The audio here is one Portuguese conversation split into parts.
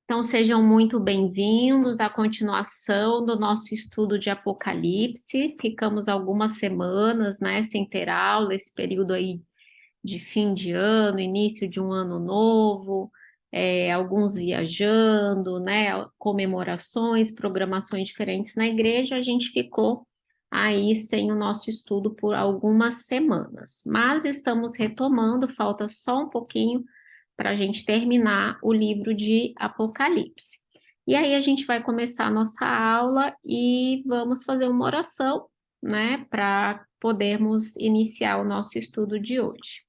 Então, sejam muito bem-vindos à continuação do nosso estudo de Apocalipse. Ficamos algumas semanas, né, sem ter aula, esse período aí de fim de ano, início de um ano novo, alguns viajando, né, comemorações, programações diferentes na igreja. A gente ficou aí sem o nosso estudo por algumas semanas, mas estamos retomando, falta só um pouquinho para a gente terminar o livro de Apocalipse. E aí a gente vai começar a nossa aula e vamos fazer uma oração, né, para podermos iniciar o nosso estudo de hoje.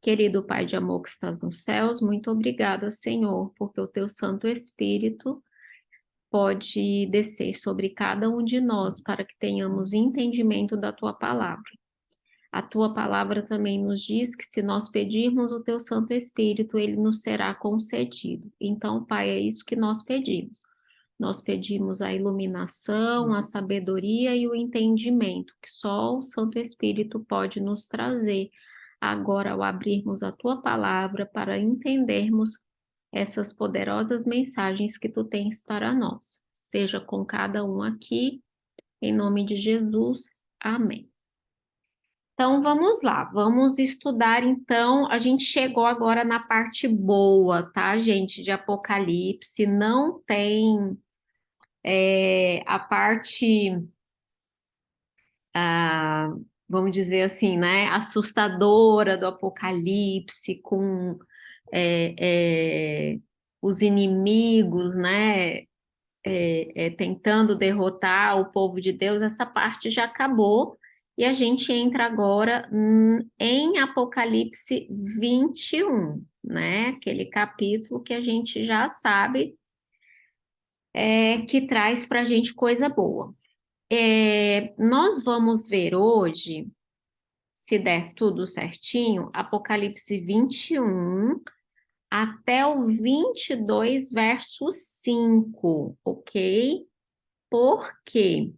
Querido Pai de amor que estás nos céus, muito obrigada, Senhor, porque o teu Santo Espírito pode descer sobre cada um de nós para que tenhamos entendimento da tua palavra. A tua palavra também nos diz que se nós pedirmos o teu Santo Espírito, ele nos será concedido. Então, Pai, é isso que nós pedimos. Nós pedimos a iluminação, a sabedoria e o entendimento, que só o Santo Espírito pode nos trazer agora ao abrirmos a tua palavra para entendermos essas poderosas mensagens que tu tens para nós. Esteja com cada um aqui, em nome de Jesus. Amém. Então, vamos lá, vamos estudar, então, a gente chegou agora na parte boa, tá, gente, de Apocalipse, não tem a parte, ah, vamos dizer assim, né, assustadora do Apocalipse, com os inimigos, né, tentando derrotar o povo de Deus, essa parte já acabou, e a gente entra agora em Apocalipse 21, né? Aquele capítulo que a gente já sabe que traz para a gente coisa boa. Nós vamos ver hoje, se der tudo certinho, Apocalipse 21 até o 22, verso 5, ok? Por quê?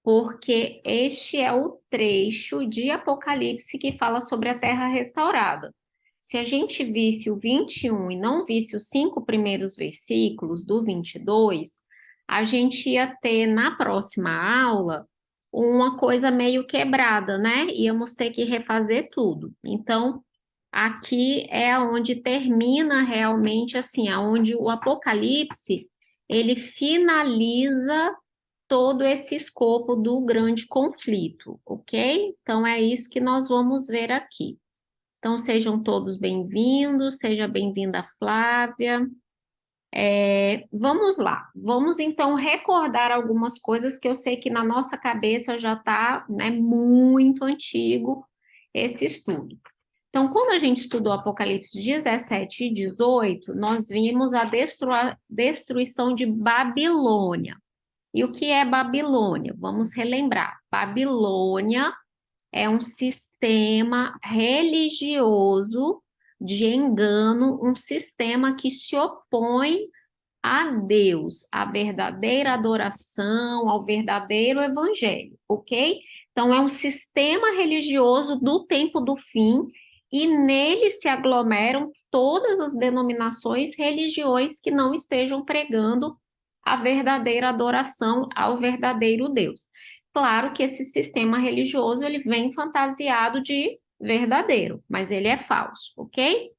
Porque este é o trecho de Apocalipse que fala sobre a terra restaurada. Se a gente visse o 21 e não visse os 5 primeiros versículos do 22, a gente ia ter na próxima aula uma coisa meio quebrada, né? Íamos ter que refazer tudo. Então, aqui é onde termina realmente assim, aonde o Apocalipse ele finaliza todo esse escopo do grande conflito, ok? Então é isso que nós vamos ver aqui. Então sejam todos bem-vindos, seja bem-vinda Flávia. Vamos lá, vamos então recordar algumas coisas que eu sei que na nossa cabeça já está, né, muito antigo esse estudo. Então, quando a gente estudou Apocalipse 17 e 18, nós vimos a destruição de Babilônia. E o que é Babilônia? Vamos relembrar. Babilônia é um sistema religioso de engano, um sistema que se opõe a Deus, à verdadeira adoração, ao verdadeiro evangelho, ok? Então, é um sistema religioso do tempo do fim e nele se aglomeram todas as denominações religiões que não estejam pregando a verdadeira adoração ao verdadeiro Deus. Claro que esse sistema religioso ele vem fantasiado de verdadeiro, mas ele é falso, ok?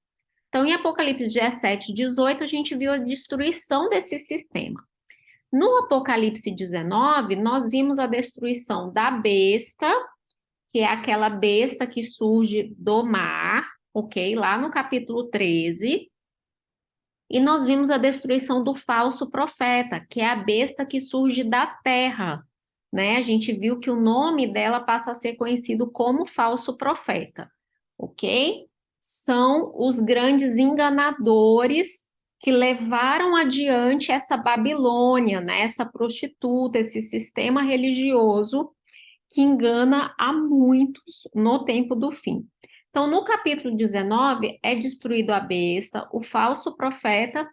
Então, em Apocalipse 17, 18, a gente viu a destruição desse sistema. No Apocalipse 19, nós vimos a destruição da besta, que é aquela besta que surge do mar, ok? Lá no capítulo 13. E nós vimos a destruição do falso profeta, que é a besta que surge da terra, né? A gente viu que o nome dela passa a ser conhecido como falso profeta, ok? São os grandes enganadores que levaram adiante essa Babilônia, né? Essa prostituta, esse sistema religioso que engana a muitos no tempo do fim. Então, no capítulo 19, é destruído a besta, o falso profeta,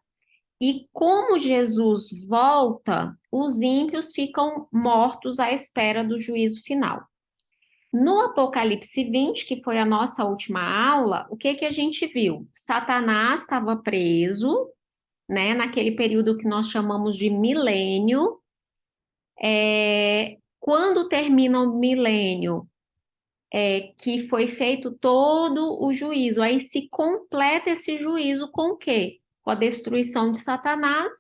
e como Jesus volta, os ímpios ficam mortos à espera do juízo final. No Apocalipse 20, que foi a nossa última aula, o que a gente viu? Satanás estava preso né, naquele período que nós chamamos de milênio. Quando termina o milênio, que foi feito todo o juízo, aí se completa esse juízo com o quê? Com a destruição de Satanás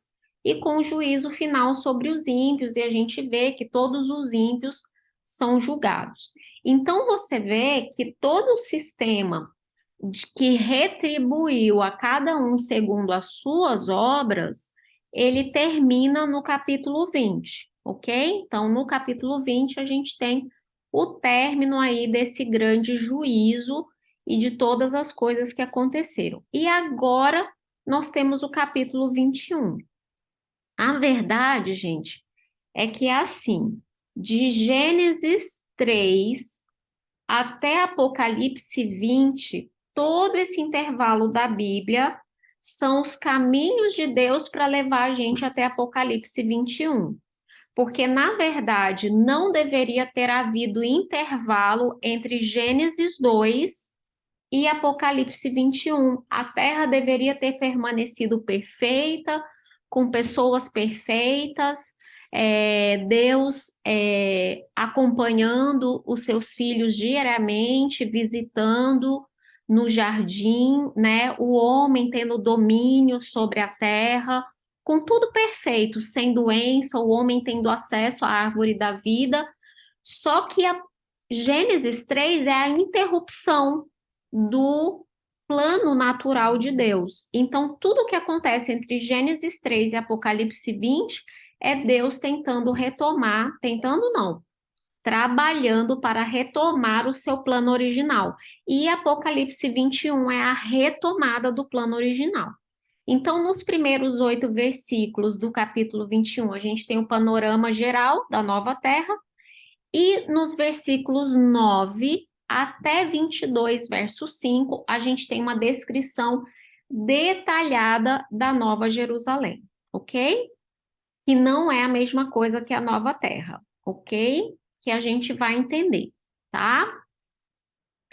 e com o juízo final sobre os ímpios, e a gente vê que todos os ímpios são julgados. Então você vê que todo o sistema que retribuiu a cada um segundo as suas obras, ele termina no capítulo 20, ok? Então, no capítulo 20, a gente tem o término aí desse grande juízo e de todas as coisas que aconteceram. E agora nós temos o capítulo 21. A verdade, gente, é que é assim, de Gênesis 3 até Apocalipse 20, todo esse intervalo da Bíblia são os caminhos de Deus para levar a gente até Apocalipse 21. Porque, na verdade, não deveria ter havido intervalo entre Gênesis 2 e Apocalipse 21. A terra deveria ter permanecido perfeita, com pessoas perfeitas, Deus acompanhando os seus filhos diariamente, visitando no jardim, né? O homem tendo domínio sobre a terra, com tudo perfeito, sem doença, o homem tendo acesso à árvore da vida. Só que a Gênesis 3 é a interrupção do plano natural de Deus. Então, tudo que acontece entre Gênesis 3 e Apocalipse 20 é Deus tentando retomar, tentando não, trabalhando para retomar o seu plano original. E Apocalipse 21 é a retomada do plano original. Então, nos primeiros 8 versículos do capítulo 21, a gente tem o panorama geral da nova terra, e nos versículos 9 até 22, verso 5, a gente tem uma descrição detalhada da Nova Jerusalém, ok? Que não é a mesma coisa que a Nova Terra, ok? Que a gente vai entender, tá?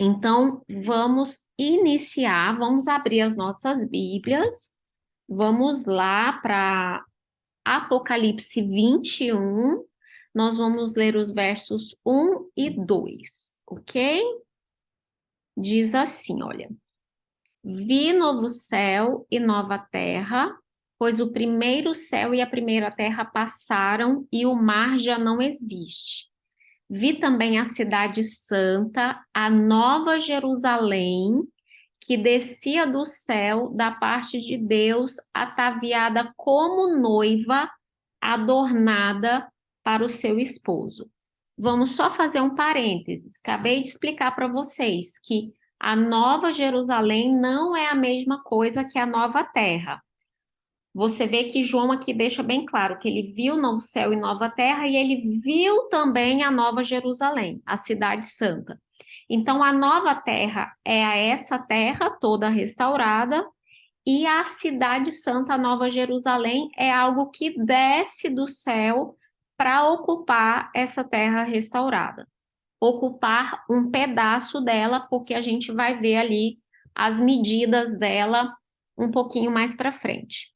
Então, vamos iniciar, vamos abrir as nossas Bíblias, vamos lá para Apocalipse 21, nós vamos ler os versos 1 e 2, ok? Diz assim, olha: Vi novo céu e nova terra, pois o primeiro céu e a primeira terra passaram e o mar já não existe. Vi também a cidade santa, a nova Jerusalém, que descia do céu da parte de Deus, ataviada como noiva, adornada para o seu esposo. Vamos só fazer um parênteses. Acabei de explicar para vocês que a Nova Jerusalém não é a mesma coisa que a Nova Terra. Você vê que João aqui deixa bem claro que ele viu novo céu e nova terra e ele viu também a Nova Jerusalém, a cidade santa. Então, a nova terra é essa terra toda restaurada, e a cidade santa, a Nova Jerusalém, é algo que desce do céu para ocupar essa terra restaurada, ocupar um pedaço dela, porque a gente vai ver ali as medidas dela um pouquinho mais para frente.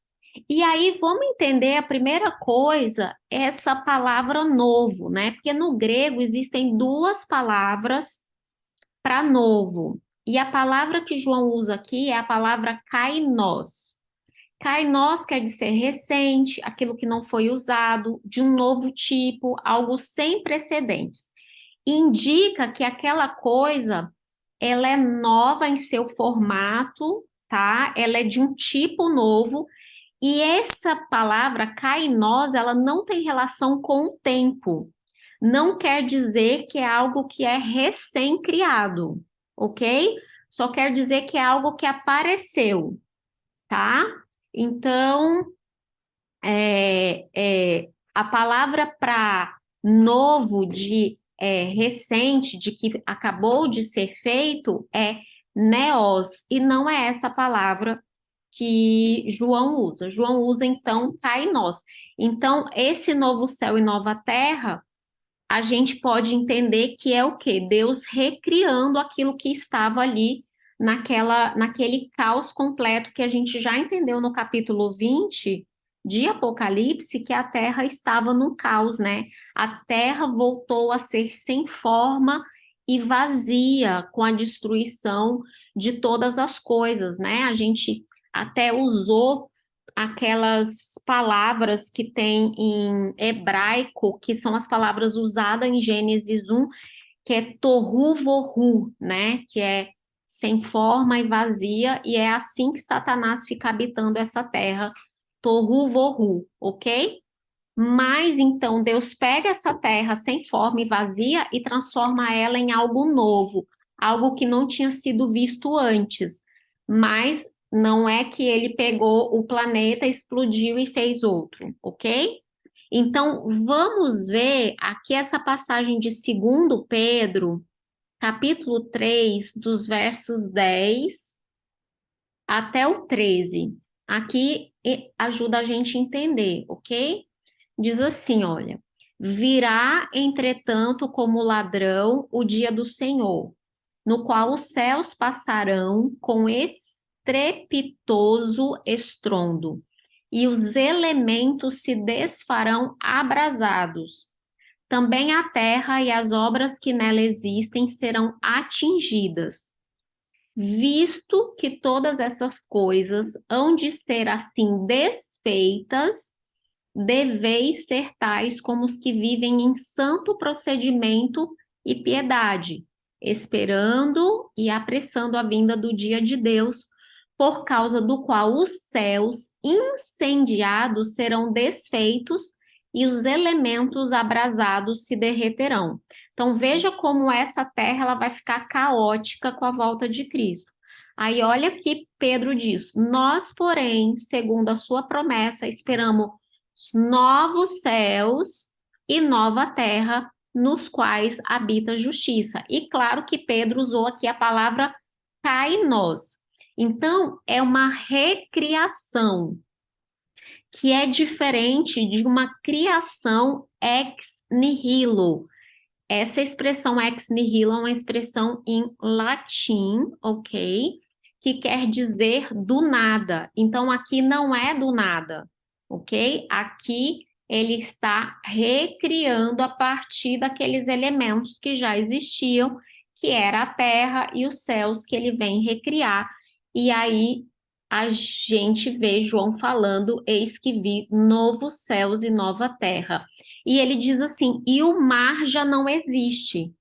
E aí vamos entender a primeira coisa, essa palavra novo, né? Porque no grego existem duas palavras para novo. E a palavra que João usa aqui é a palavra kainos. Kainos quer dizer recente, aquilo que não foi usado, de um novo tipo, algo sem precedentes. Indica que aquela coisa, ela é nova em seu formato, tá? Ela é de um tipo novo. E essa palavra kainos, ela não tem relação com o tempo. Não quer dizer que é algo que é recém-criado, ok? Só quer dizer que é algo que apareceu, tá? Então, a palavra para novo, de recente, de que acabou de ser feito, é neos, e não é essa palavra que João usa. João usa, então, kainos. Então, esse novo céu e nova terra, a gente pode entender que é o quê? Deus recriando aquilo que estava ali naquele caos completo que a gente já entendeu no capítulo 20 de Apocalipse, que a terra estava no caos, né? A terra voltou a ser sem forma e vazia com a destruição de todas as coisas, né? A gente até usou aquelas palavras que tem em hebraico, que são as palavras usadas em Gênesis 1, que é tohu vohu, né? Que é sem forma e vazia, e é assim que Satanás fica habitando essa terra, tohu vohu, ok? Mas então Deus pega essa terra sem forma e vazia e transforma ela em algo novo, algo que não tinha sido visto antes. Mas não é que ele pegou o planeta, explodiu e fez outro, ok? Então vamos ver aqui essa passagem de 2 Pedro, capítulo 3, dos versos 10 até o 13. Aqui ajuda a gente a entender, ok? Diz assim, olha: virá, entretanto, como ladrão o dia do Senhor, no qual os céus passarão com estrepitoso estrondo, e os elementos se desfarão abrasados. Também a terra e as obras que nela existem serão atingidas. Visto que todas essas coisas hão de ser assim desfeitas, deveis ser tais como os que vivem em santo procedimento e piedade, esperando e apressando a vinda do dia de Deus, por causa do qual os céus incendiados serão desfeitos e os elementos abrasados se derreterão. Então veja como essa terra ela vai ficar caótica com a volta de Cristo. Aí olha que Pedro diz: nós, porém, segundo a sua promessa, esperamos novos céus e nova terra, nos quais habita a justiça. E claro que Pedro usou aqui a palavra kainos. Então, é uma recriação, que é diferente de uma criação ex nihilo. Essa expressão ex nihilo é uma expressão em latim, ok? Que quer dizer do nada. Então, aqui não é do nada, ok? Aqui ele está recriando a partir daqueles elementos que já existiam, que era a terra e os céus que ele vem recriar. E aí a gente vê João falando: eis que vi novos céus e nova terra. E ele diz assim: e o mar já não existe.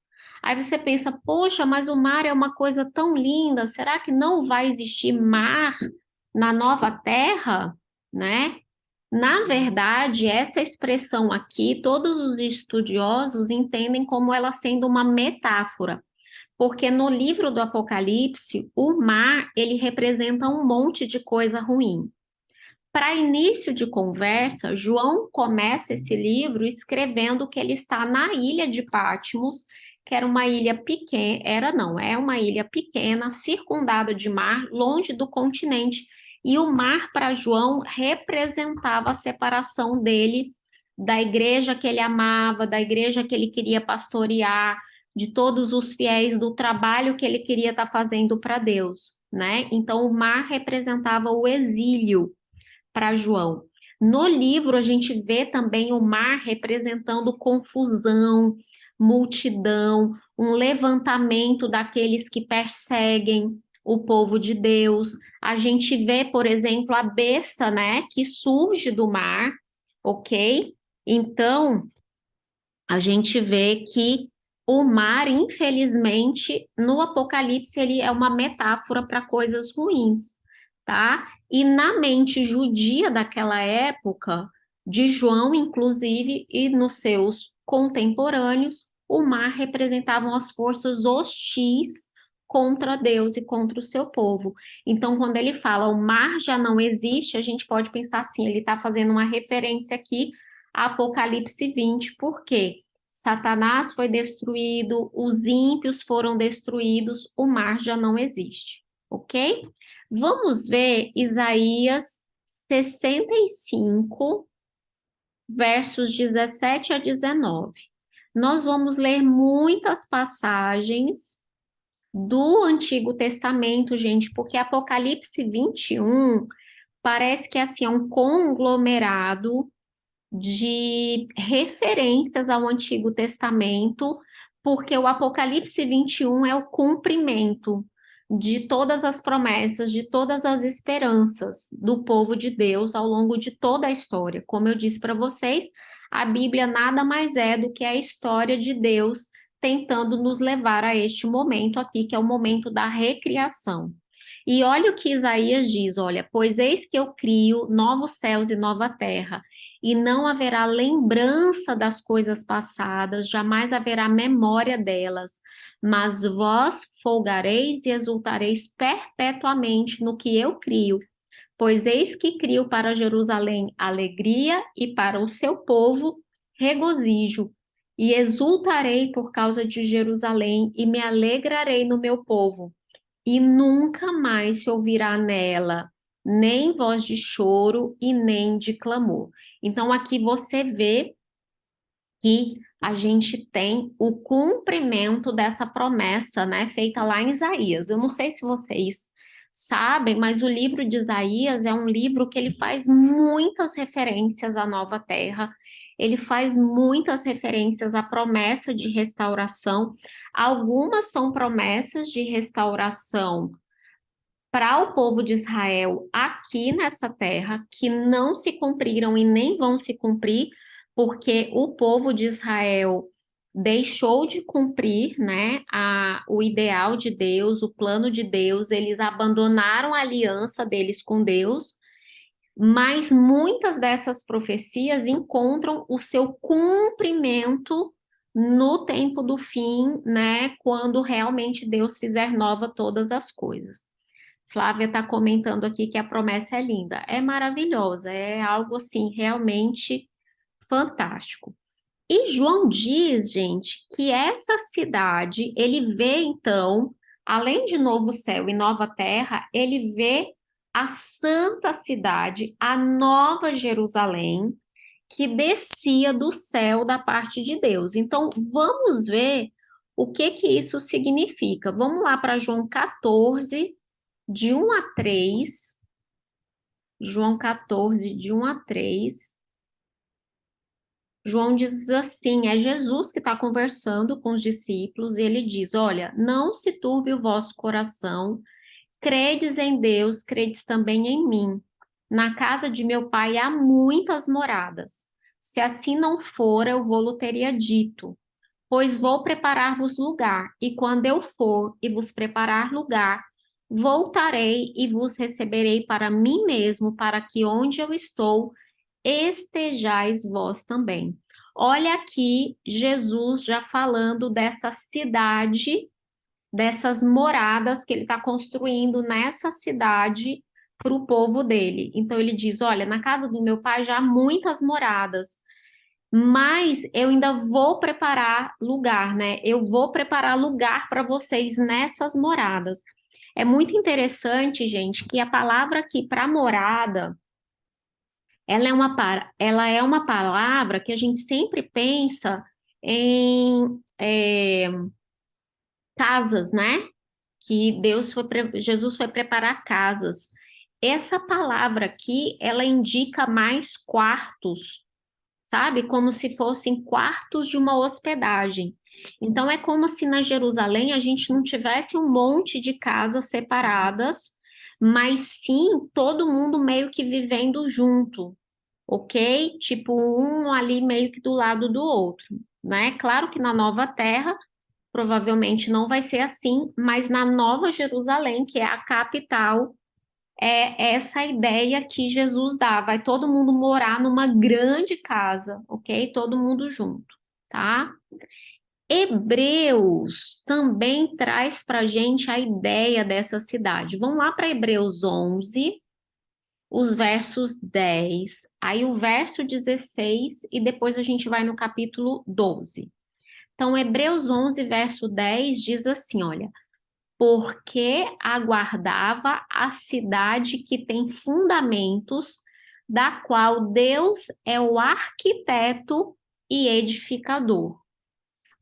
Aí você pensa: poxa, mas o mar é uma coisa tão linda, será que não vai existir mar na nova terra, né? Na verdade, essa expressão aqui, todos os estudiosos entendem como ela sendo uma metáfora, porque no livro do Apocalipse, o mar, ele representa um monte de coisa ruim. Para início de conversa, João começa esse livro escrevendo que ele está na ilha de Patmos, que era uma ilha pequena, é uma ilha pequena, circundada de mar, longe do continente, e o mar para João representava a separação dele da igreja que ele amava, da igreja que ele queria pastorear, de todos os fiéis, do trabalho que ele queria estar fazendo para Deus, né? Então o mar representava o exílio para João. No livro, a gente vê também o mar representando confusão, multidão, um levantamento daqueles que perseguem o povo de Deus. A gente vê, por exemplo, a besta, né, que surge do mar, ok? Então, a gente vê que o mar, infelizmente, no Apocalipse, ele é uma metáfora para coisas ruins, tá? E na mente judia daquela época, de João, inclusive, e nos seus contemporâneos, o mar representavam as forças hostis contra Deus e contra o seu povo. Então, quando ele fala o mar já não existe, a gente pode pensar assim, ele está fazendo uma referência aqui a Apocalipse 20, por quê? Satanás foi destruído, os ímpios foram destruídos, o mar já não existe, ok? Vamos ver Isaías 65, versos 17 a 19. Nós vamos ler muitas passagens do Antigo Testamento, gente, porque Apocalipse 21 parece que assim, é um conglomerado de referências ao Antigo Testamento, porque o Apocalipse 21 é o cumprimento de todas as promessas, de todas as esperanças do povo de Deus ao longo de toda a história. Como eu disse para vocês, a Bíblia nada mais é do que a história de Deus tentando nos levar a este momento aqui, que é o momento da recriação. E olha o que Isaías diz, olha, pois eis que eu crio novos céus e nova terra, e não haverá lembrança das coisas passadas, jamais haverá memória delas, mas vós folgareis e exultareis perpetuamente no que eu crio, pois eis que crio para Jerusalém alegria e para o seu povo regozijo, e exultarei por causa de Jerusalém e me alegrarei no meu povo, e nunca mais se ouvirá nela nem voz de choro e nem de clamor. Então, aqui você vê que a gente tem o cumprimento dessa promessa, né, feita lá em Isaías. Eu não sei se vocês sabem, mas o livro de Isaías é um livro que ele faz muitas referências à nova terra, ele faz muitas referências à promessa de restauração. Algumas são promessas de restauração para o povo de Israel aqui nessa terra, que não se cumpriram e nem vão se cumprir, porque o povo de Israel deixou de cumprir, né, o ideal de Deus, o plano de Deus, eles abandonaram a aliança deles com Deus, mas muitas dessas profecias encontram o seu cumprimento no tempo do fim, né, quando realmente Deus fizer nova todas as coisas. Flávia está comentando aqui que a promessa é linda. É maravilhosa, é algo assim realmente fantástico. E João diz, gente, que essa cidade, ele vê então, além de novo céu e nova terra, ele vê a santa cidade, a nova Jerusalém, que descia do céu da parte de Deus. Então, vamos ver o que que isso significa. Vamos lá para João 14, de 1 a 3, João 14, de 1 a 3, João diz assim, é Jesus que está conversando com os discípulos, e ele diz, olha, não se turbe o vosso coração, credes em Deus, credes também em mim. Na casa de meu pai há muitas moradas. Se assim não for, eu vou-lo teria dito, pois vou preparar-vos lugar, e quando eu for e vos preparar lugar, voltarei e vos receberei para mim mesmo, para que onde eu estou, estejais vós também. Olha aqui Jesus já falando dessa cidade, dessas moradas que ele está construindo nessa cidade para o povo dele. Então ele diz: olha, na casa do meu pai já há muitas moradas, mas eu ainda vou preparar lugar, né? Eu vou preparar lugar para vocês nessas moradas. É muito interessante, gente, que a palavra aqui para morada, ela é uma palavra que a gente sempre pensa em casas, né? Que Jesus foi preparar casas. Essa palavra aqui, ela indica mais quartos, sabe? Como se fossem quartos de uma hospedagem. Então, é como se na Jerusalém a gente não tivesse um monte de casas separadas, mas sim todo mundo meio que vivendo junto, ok? Tipo, um ali meio que do lado do outro, né? Claro que na Nova Terra provavelmente não vai ser assim, mas na Nova Jerusalém, que é a capital, é essa ideia que Jesus dá. Vai todo mundo morar numa grande casa, ok? Todo mundo junto, tá? Hebreus também traz para gente a ideia dessa cidade. Vamos lá para Hebreus 11, os versos 10, aí o verso 16 e depois a gente vai no capítulo 12. Então, Hebreus 11, verso 10 diz assim, olha, porque aguardava a cidade que tem fundamentos, da qual Deus é o arquiteto e edificador.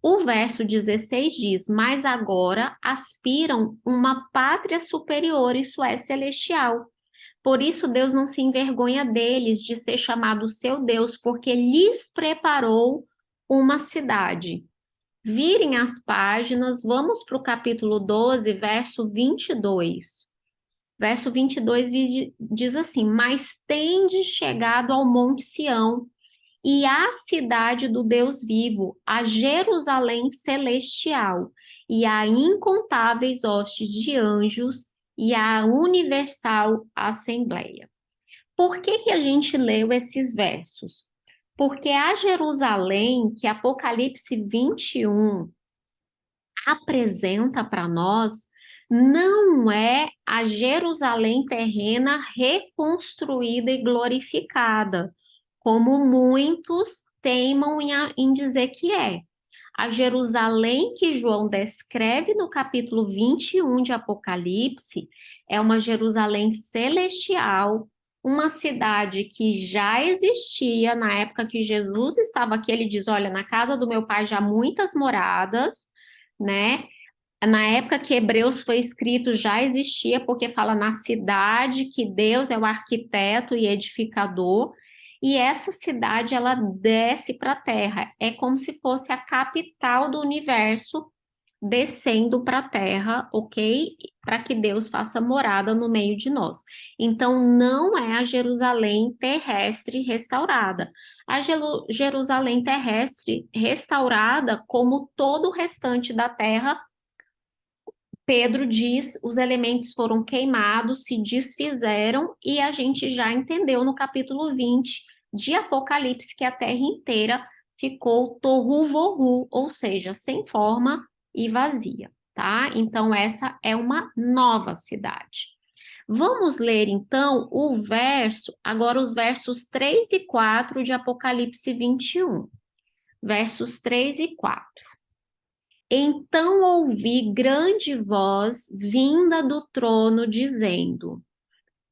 O verso 16 diz: mas agora aspiram uma pátria superior, isso é, celestial. Por isso Deus não se envergonha deles de ser chamado seu Deus, porque lhes preparou uma cidade. Virem as páginas, vamos para o capítulo 12, verso 22. Verso 22 diz assim: mas tendes chegado ao Monte Sião, e à cidade do Deus vivo, a Jerusalém celestial, e a incontáveis hostes de anjos, e a universal assembleia. Por que que a gente leu esses versos? Porque a Jerusalém, que Apocalipse 21 apresenta para nós, não é a Jerusalém terrena reconstruída e glorificada, como muitos teimam em dizer que é. A Jerusalém que João descreve no capítulo 21 de Apocalipse é uma Jerusalém celestial, uma cidade que já existia na época que Jesus estava aqui. Ele diz: olha, na casa do meu pai já há muitas moradas, né? Na época que Hebreus foi escrito já existia, porque fala na cidade que Deus é o arquiteto e edificador, e essa cidade ela desce para a terra. É como se fosse a capital do universo descendo para a terra, ok? Para que Deus faça morada no meio de nós. Então, não é a Jerusalém terrestre restaurada. A Jerusalém terrestre restaurada, como todo o restante da terra, Pedro diz, os elementos foram queimados, se desfizeram, e a gente já entendeu no capítulo 20 de Apocalipse que a terra inteira ficou tohu vohu, ou seja, sem forma e vazia, tá? Então, essa é uma nova cidade. Vamos ler, então, agora os versos 3 e 4 de Apocalipse 21. Versos 3 e 4. Então ouvi grande voz vinda do trono dizendo: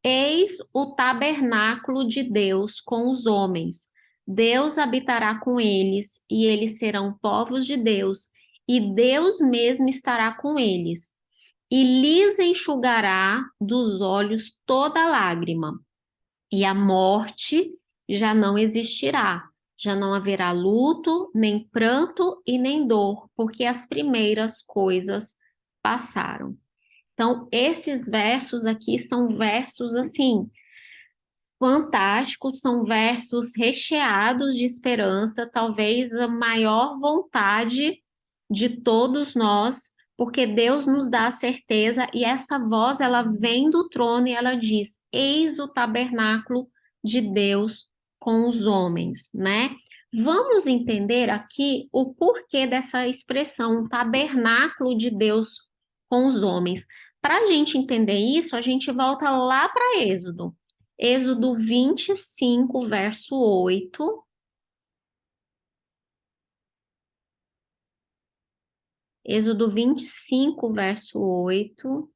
eis o tabernáculo de Deus com os homens. Deus habitará com eles, e eles serão povos de Deus, e Deus mesmo estará com eles, e lhes enxugará dos olhos toda lágrima, e a morte já não existirá. Já não haverá luto, nem pranto e nem dor, porque as primeiras coisas passaram. Então, esses versos aqui são versos assim fantásticos, são versos recheados de esperança, talvez a maior vontade de todos nós, porque Deus nos dá a certeza e essa voz ela vem do trono e ela diz: eis o tabernáculo de Deus com os homens, né? Vamos entender aqui o porquê dessa expressão, tabernáculo de Deus com os homens. Para a gente entender isso, a gente volta lá para Êxodo. Êxodo 25, verso 8. Êxodo 25, verso 8.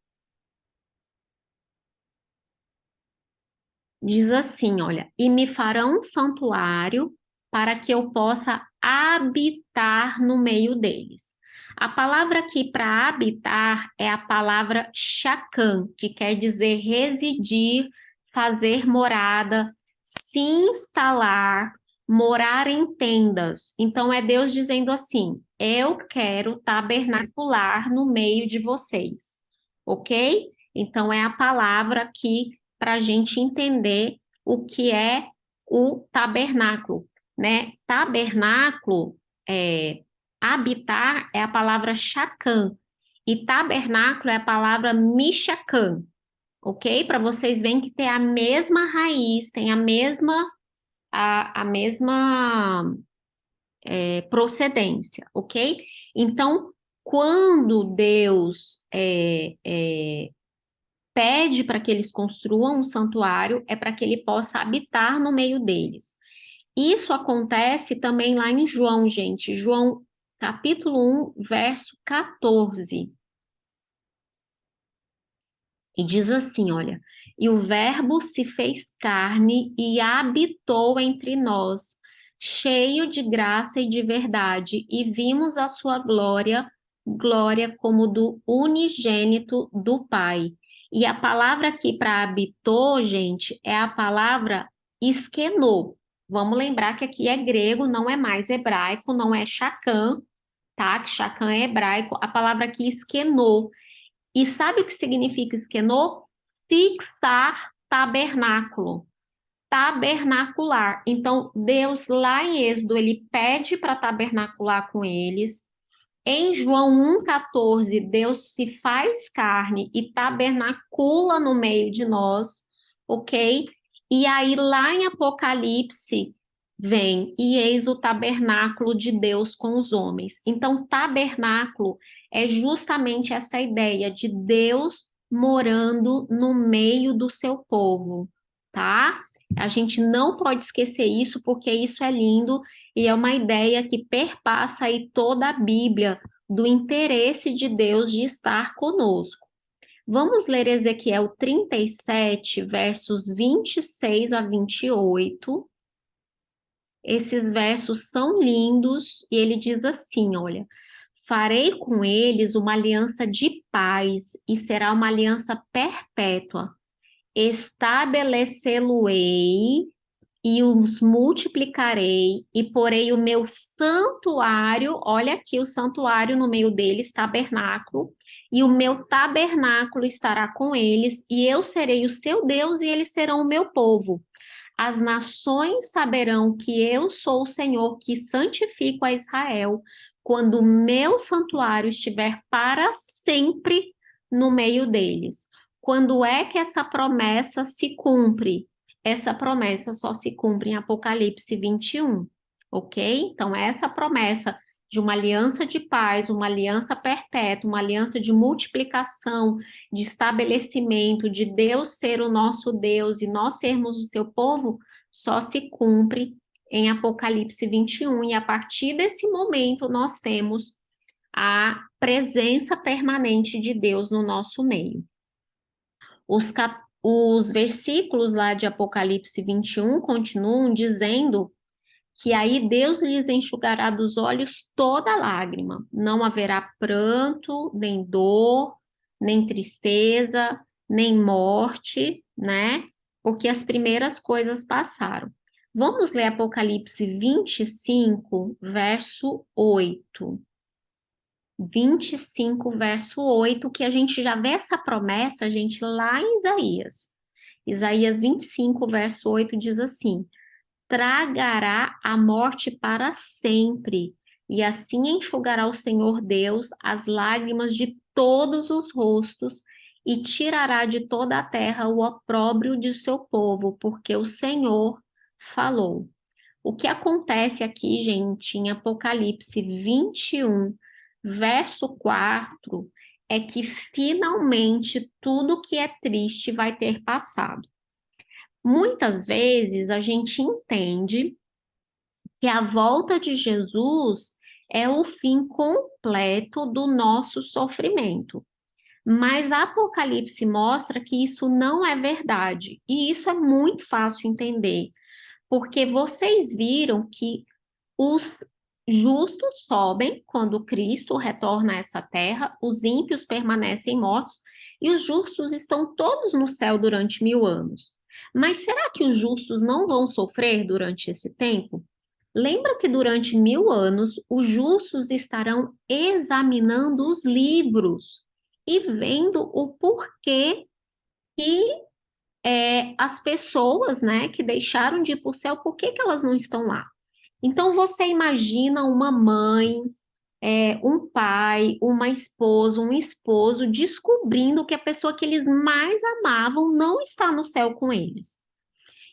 Diz assim, olha: e me farão um santuário para que eu possa habitar no meio deles. A palavra aqui para habitar é a palavra shakan, que quer dizer residir, fazer morada, se instalar, morar em tendas. Então é Deus dizendo assim: eu quero tabernacular no meio de vocês, ok? Então é a palavra aqui para a gente entender o que é o tabernáculo, né? Tabernáculo, habitar é a palavra shakan, e tabernáculo é a palavra mishakan, ok? Para vocês verem que tem a mesma raiz, tem a mesma procedência, ok? Então, quando Deus pede para que eles construam um santuário, é para que ele possa habitar no meio deles. Isso acontece também lá em João, gente. João, capítulo 1, verso 14. E diz assim, olha: e o verbo se fez carne e habitou entre nós. cheio de graça e de verdade, e vimos a sua glória, glória como do unigênito do Pai. E a palavra aqui para habitou, gente, é a palavra esquenou. Vamos lembrar que aqui é grego, não é mais hebraico, não é chacã, tá? Que chacã é hebraico. A palavra aqui esquenou. E sabe o que significa esquenou? Fixar tabernáculo, tabernacular. Então, Deus lá em Êxodo, ele pede para tabernacular com eles. Em João 1,14, Deus se faz carne e tabernacula no meio de nós, ok? E aí, lá em Apocalipse, vem e eis o tabernáculo de Deus com os homens. Então, tabernáculo é justamente essa ideia de Deus morando no meio do seu povo, tá? A gente não pode esquecer isso, porque isso é lindo e é uma ideia que perpassa aí toda a Bíblia, do interesse de Deus de estar conosco. Vamos ler Ezequiel 37, versos 26 a 28. Esses versos são lindos e ele diz assim, olha: farei com eles uma aliança de paz e será uma aliança perpétua. Estabelecê-lo-ei e os multiplicarei e porei o meu santuário, olha aqui o santuário no meio deles, tabernáculo, e o meu tabernáculo estará com eles, e eu serei o seu Deus e eles serão o meu povo. As nações saberão que eu sou o Senhor que santifico a Israel, quando o meu santuário estiver para sempre no meio deles. Quando é que essa promessa se cumpre? Essa promessa só se cumpre em Apocalipse 21, ok? Então, essa promessa de uma aliança de paz, uma aliança perpétua, uma aliança de multiplicação, de estabelecimento, de Deus ser o nosso Deus e nós sermos o seu povo, só se cumpre em Apocalipse 21, e a partir desse momento nós temos a presença permanente de Deus no nosso meio. Os versículos lá de Apocalipse 21 continuam dizendo que aí Deus lhes enxugará dos olhos toda lágrima, não haverá pranto, nem dor, nem tristeza, nem morte, né? Porque as primeiras coisas passaram. Vamos ler Apocalipse 25, verso 8. 25, verso 8, que a gente já vê essa promessa, gente, lá em Isaías. Isaías 25, verso 8 diz assim: tragará a morte para sempre, e assim enxugará o Senhor Deus as lágrimas de todos os rostos, e tirará de toda a terra o opróbrio de seu povo, porque o Senhor falou. O que acontece aqui, gente, em Apocalipse 21, verso 4, é que finalmente tudo que é triste vai ter passado. Muitas vezes a gente entende que a volta de Jesus é o fim completo do nosso sofrimento. Mas Apocalipse mostra que isso não é verdade. E isso é muito fácil entender, porque vocês viram que os justos sobem quando Cristo retorna a essa terra, os ímpios permanecem mortos e os justos estão todos no céu durante 1000 anos. Mas será que os justos não vão sofrer durante esse tempo? Lembra que durante 1000 anos os justos estarão examinando os livros e vendo o porquê que as pessoas, né, que deixaram de ir para o céu, por que que elas não estão lá? Então, você imagina uma mãe, um pai, uma esposa, um esposo descobrindo que a pessoa que eles mais amavam não está no céu com eles.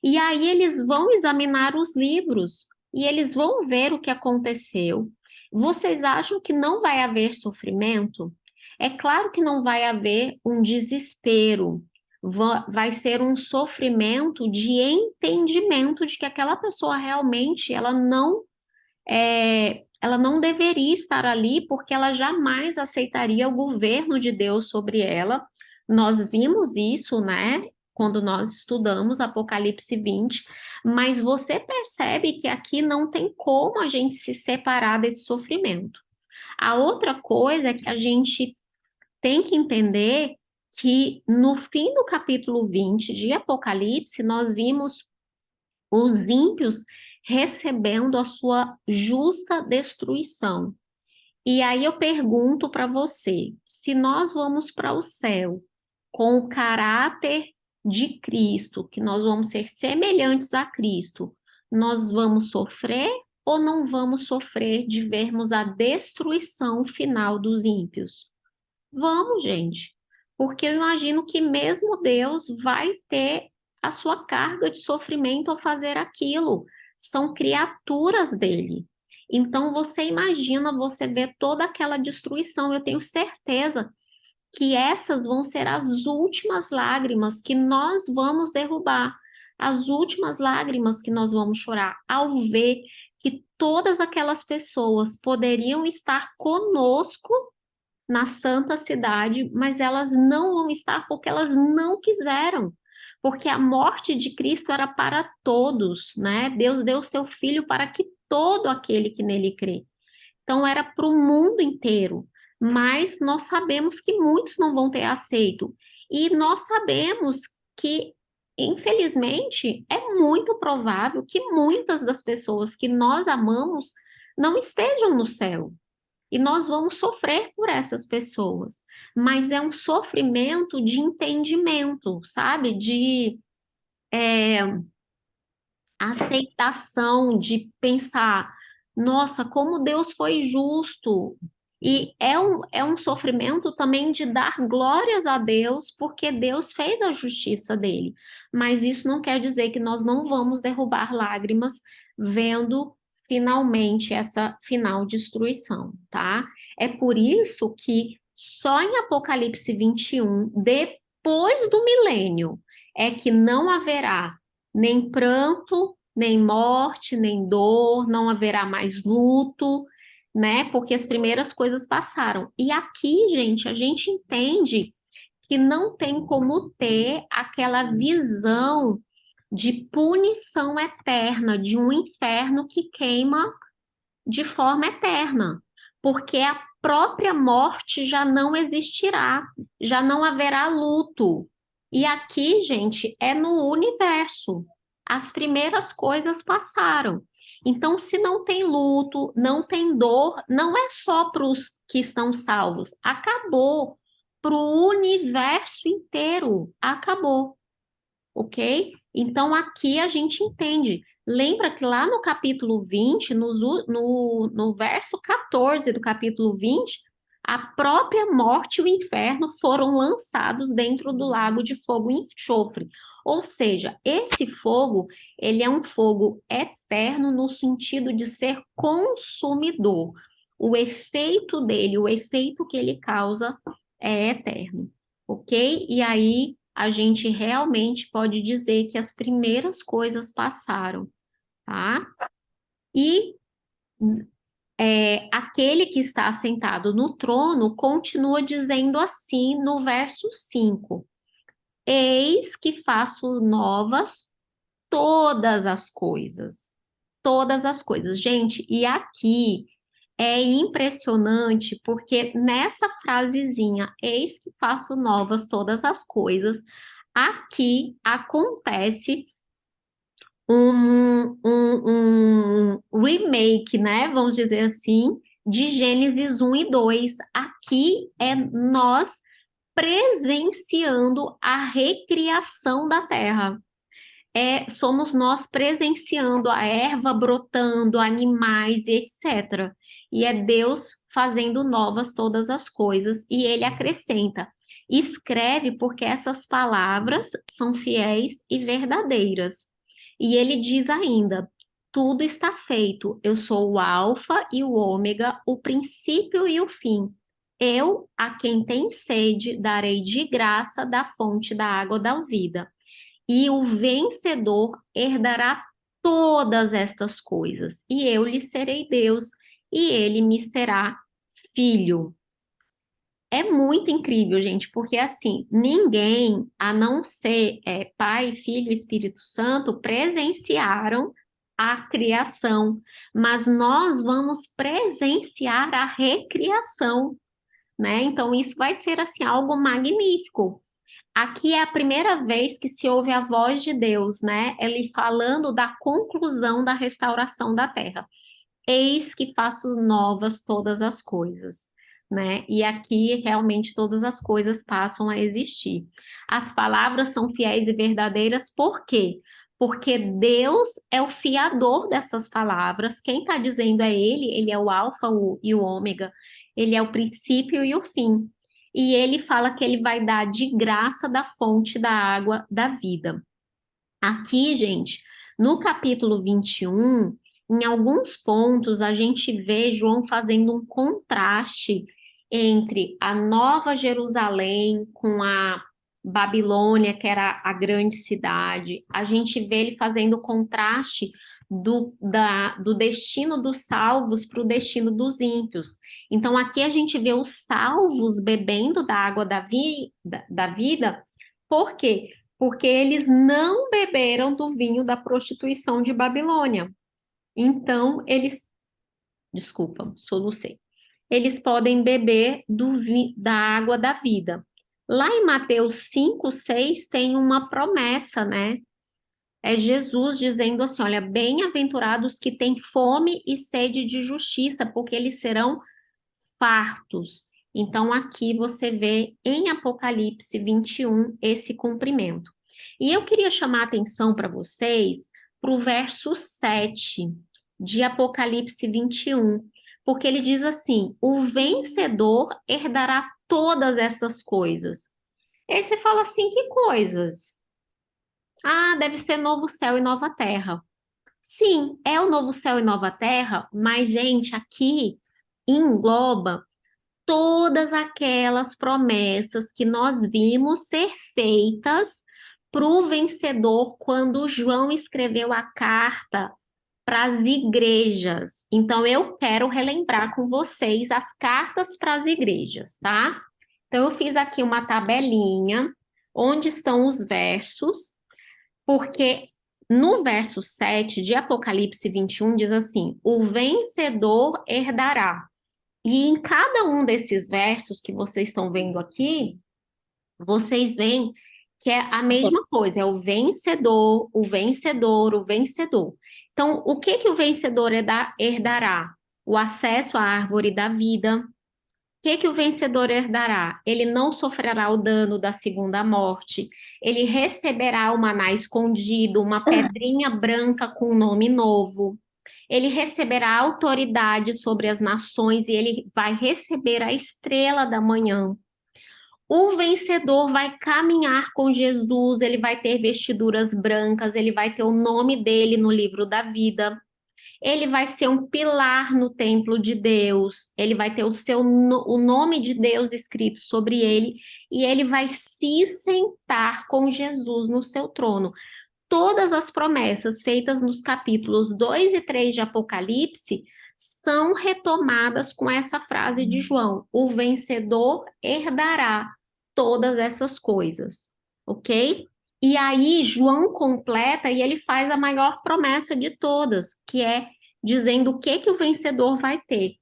E aí eles vão examinar os livros e eles vão ver o que aconteceu. Vocês acham que não vai haver sofrimento? É claro que não vai haver um desespero, vai ser um sofrimento de entendimento de que aquela pessoa realmente ela não deveria estar ali, porque ela jamais aceitaria o governo de Deus sobre ela. Nós vimos isso, né? quando nós estudamos Apocalipse 20, mas você percebe que aqui não tem como a gente se separar desse sofrimento. A outra coisa é que a gente tem que entender que no fim do capítulo 20 de Apocalipse, nós vimos os ímpios recebendo a sua justa destruição. E aí eu pergunto para você, se nós vamos para o céu com o caráter de Cristo, que nós vamos ser semelhantes a Cristo, nós vamos sofrer ou não vamos sofrer de vermos a destruição final dos ímpios? Vamos, gente, porque eu imagino que mesmo Deus vai ter a sua carga de sofrimento ao fazer aquilo. São criaturas dele. Então você imagina você ver toda aquela destruição. Eu tenho certeza que essas vão ser as últimas lágrimas que nós vamos derrubar, as últimas lágrimas que nós vamos chorar ao ver que todas aquelas pessoas poderiam estar conosco na santa cidade, mas elas não vão estar porque elas não quiseram. Porque a morte de Cristo era para todos, né? Deus deu seu filho para que todo aquele que nele crê. Então era para o mundo inteiro, mas nós sabemos que muitos não vão ter aceito. E nós sabemos que, infelizmente, é muito provável que muitas das pessoas que nós amamos não estejam no céu. E nós vamos sofrer por essas pessoas, mas é um sofrimento de entendimento, sabe? De aceitação, de pensar, nossa, como Deus foi justo. E é um sofrimento também de dar glórias a Deus, porque Deus fez a justiça dele. Mas isso não quer dizer que nós não vamos derrubar lágrimas vendo finalmente essa final destruição, tá? É por isso que só em Apocalipse 21, depois do milênio, é que não haverá nem pranto, nem morte, nem dor, não haverá mais luto, né? Porque as primeiras coisas passaram. E aqui, gente, a gente entende que não tem como ter aquela visão de punição eterna, de um inferno que queima de forma eterna, porque a própria morte já não existirá, já não haverá luto. E aqui, gente, é no universo. As primeiras coisas passaram. Então, se não tem luto, não tem dor, não é só para os que estão salvos, acabou. Para o universo inteiro, acabou, ok? Então, aqui a gente entende. Lembra que lá no capítulo 20, no verso 14 do capítulo 20, a própria morte e o inferno foram lançados dentro do lago de fogo e enxofre. Ou seja, esse fogo, ele é um fogo eterno no sentido de ser consumidor. O efeito dele, o efeito que ele causa é eterno, ok? E aí a gente realmente pode dizer que as primeiras coisas passaram, tá? E aquele que está sentado no trono continua dizendo assim no verso 5: Eis que faço novas todas as coisas. Todas as coisas. Gente, e aqui é impressionante porque nessa frasezinha, eis que faço novas todas as coisas, aqui acontece um remake, né? Vamos dizer assim, de Gênesis 1 e 2. Aqui é nós presenciando a recriação da terra. Somos nós presenciando a erva brotando, animais e etc. E é Deus fazendo novas todas as coisas, e ele acrescenta: escreve porque essas palavras são fiéis e verdadeiras. E ele diz ainda: tudo está feito, eu sou o Alfa e o Ômega, o princípio e o fim. Eu, a quem tem sede, darei de graça da fonte da água da vida, e o vencedor herdará todas estas coisas, e eu lhe serei Deus, e ele me será filho. é muito incrível, gente, porque assim, ninguém, a não ser Pai, Filho e Espírito Santo, presenciaram a criação, mas nós vamos presenciar a recriação, né? Então, isso vai ser assim algo magnífico. Aqui é a primeira vez que se ouve a voz de Deus, né? Ele falando da conclusão da restauração da terra. Eis que faço novas todas as coisas, né? E aqui realmente todas as coisas passam a existir. As palavras são fiéis e verdadeiras, por quê? Porque Deus é o fiador dessas palavras. Quem está dizendo é Ele é o Alfa e o Ômega, Ele é o princípio e o fim. E Ele fala que Ele vai dar de graça da fonte da água da vida. Aqui, gente, no capítulo 21, em alguns pontos, a gente vê João fazendo um contraste entre a Nova Jerusalém com a Babilônia, que era a grande cidade. A gente vê ele fazendo contraste do destino dos salvos para o destino dos ímpios. Então, aqui a gente vê os salvos bebendo da água da vida, por quê? Porque eles não beberam do vinho da prostituição de Babilônia. Então, desculpa, solucei. Eles podem beber da água da vida. Lá em Mateus 5:6 tem uma promessa, né? É Jesus dizendo assim: olha, bem-aventurados que têm fome e sede de justiça, porque eles serão fartos. Então, aqui você vê em Apocalipse 21 esse cumprimento. E eu queria chamar a atenção para vocês para o verso 7 de Apocalipse 21, porque ele diz assim: o vencedor herdará todas essas coisas. Aí você fala assim: que coisas? Ah, deve ser novo céu e nova terra. Sim, é o novo céu e nova terra, mas, gente, aqui engloba todas aquelas promessas que nós vimos ser feitas para o vencedor quando João escreveu a carta para as igrejas. Então, eu quero relembrar com vocês as cartas para as igrejas, tá? Então, eu fiz aqui uma tabelinha onde estão os versos, porque no verso 7 de Apocalipse 21 diz assim: o vencedor herdará. E em cada um desses versos que vocês estão vendo aqui, vocês veem que é a mesma coisa, é o vencedor, o vencedor, o vencedor. Então, o que que o vencedor herdará? O acesso à árvore da vida. O que que o vencedor herdará? Ele não sofrerá o dano da segunda morte. Ele receberá o maná escondido, uma pedrinha branca com nome novo. Ele receberá autoridade sobre as nações e ele vai receber a estrela da manhã. O vencedor vai caminhar com Jesus, ele vai ter vestiduras brancas, ele vai ter o nome dele no livro da vida. Ele vai ser um pilar no templo de Deus, ele vai ter o nome de Deus escrito sobre ele e ele vai se sentar com Jesus no seu trono. Todas as promessas feitas nos capítulos 2 e 3 de Apocalipse são retomadas com essa frase de João: o vencedor herdará todas essas coisas, ok? E aí João completa e ele faz a maior promessa de todas, que é dizendo o que o vencedor vai ter.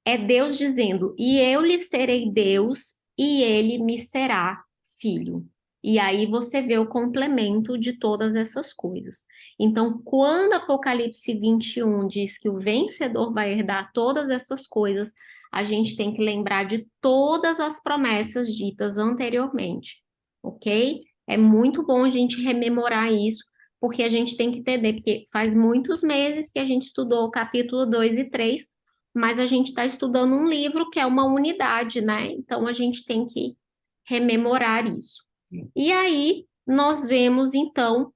É Deus dizendo: e eu lhe serei Deus e ele me será filho. E aí você vê o complemento de todas essas coisas. Então, quando Apocalipse 21 diz que o vencedor vai herdar todas essas coisas, a gente tem que lembrar de todas as promessas ditas anteriormente, ok? É muito bom a gente rememorar isso, porque a gente tem que entender, porque faz muitos meses que a gente estudou o capítulo 2 e 3, mas a gente está estudando um livro que é uma unidade, né? Então a gente tem que rememorar isso. E aí nós vemos então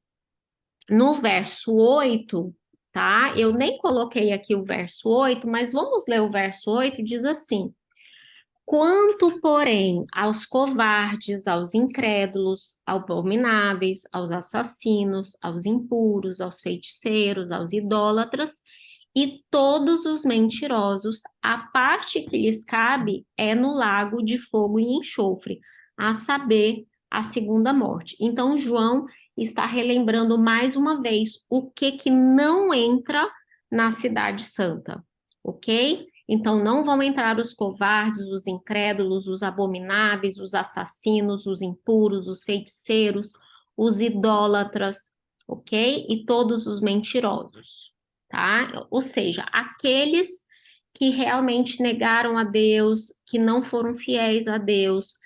no verso 8, tá? Eu nem coloquei aqui o verso 8, mas vamos ler o verso 8, diz assim: quanto, porém, aos covardes, aos incrédulos, aos abomináveis, aos assassinos, aos impuros, aos feiticeiros, aos idólatras e todos os mentirosos, a parte que lhes cabe é no lago de fogo e enxofre, a saber, a segunda morte. Então, João está relembrando mais uma vez o que não entra na cidade santa, ok? Então, não vão entrar os covardes, os incrédulos, os abomináveis, os assassinos, os impuros, os feiticeiros, os idólatras, ok? E todos os mentirosos, tá? Ou seja, aqueles que realmente negaram a Deus, que não foram fiéis a Deus,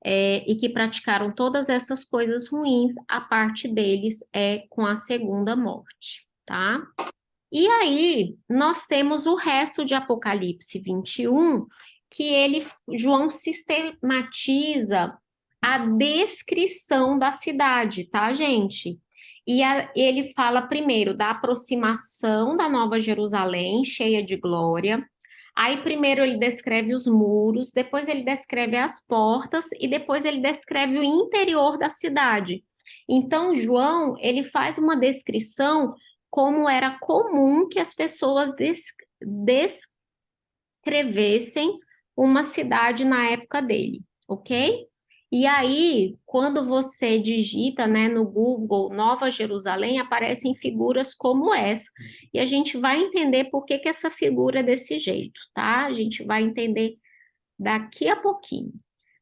e que praticaram todas essas coisas ruins, a parte deles é com a segunda morte, tá? E aí, nós temos o resto de Apocalipse 21, que João sistematiza a descrição da cidade, tá, gente? Ele fala primeiro da aproximação da Nova Jerusalém, cheia de glória. Aí, primeiro, ele descreve os muros, depois, ele descreve as portas, e depois, ele descreve o interior da cidade. Então, João, ele faz uma descrição como era comum que as pessoas descrevessem uma cidade na época dele, ok? E aí, quando você digita, né, no Google Nova Jerusalém, aparecem figuras como essa. E a gente vai entender por que essa figura é desse jeito, tá? A gente vai entender daqui a pouquinho.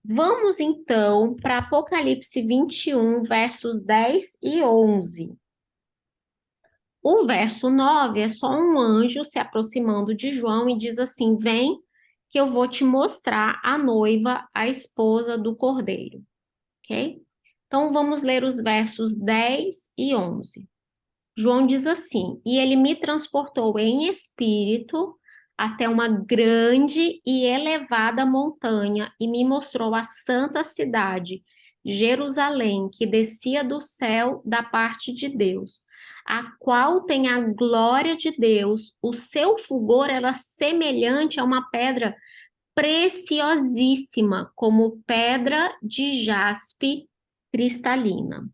Vamos então para Apocalipse 21, versos 10 e 11. O verso 9 é só um anjo se aproximando de João e diz assim: Vem, que eu vou te mostrar a noiva, a esposa do cordeiro. Ok? Então vamos ler os versos 10 e 11. João diz assim: E ele me transportou em espírito até uma grande e elevada montanha e me mostrou a santa cidade, Jerusalém, que descia do céu da parte de Deus, a qual tem a glória de Deus. O seu fulgor era semelhante a uma pedra preciosíssima, como pedra de jaspe cristalina.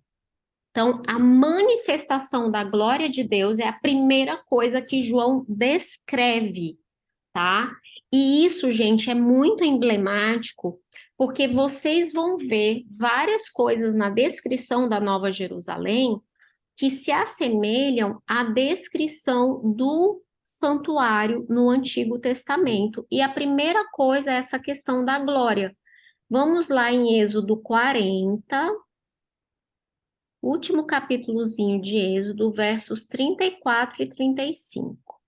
Então, a manifestação da glória de Deus é a primeira coisa que João descreve, tá? E isso, gente, é muito emblemático, porque vocês vão ver várias coisas na descrição da Nova Jerusalém que se assemelham à descrição do santuário no Antigo Testamento. E a primeira coisa é essa questão da glória. Vamos lá em Êxodo 40, último capítulozinho de Êxodo, versos 34 e 35.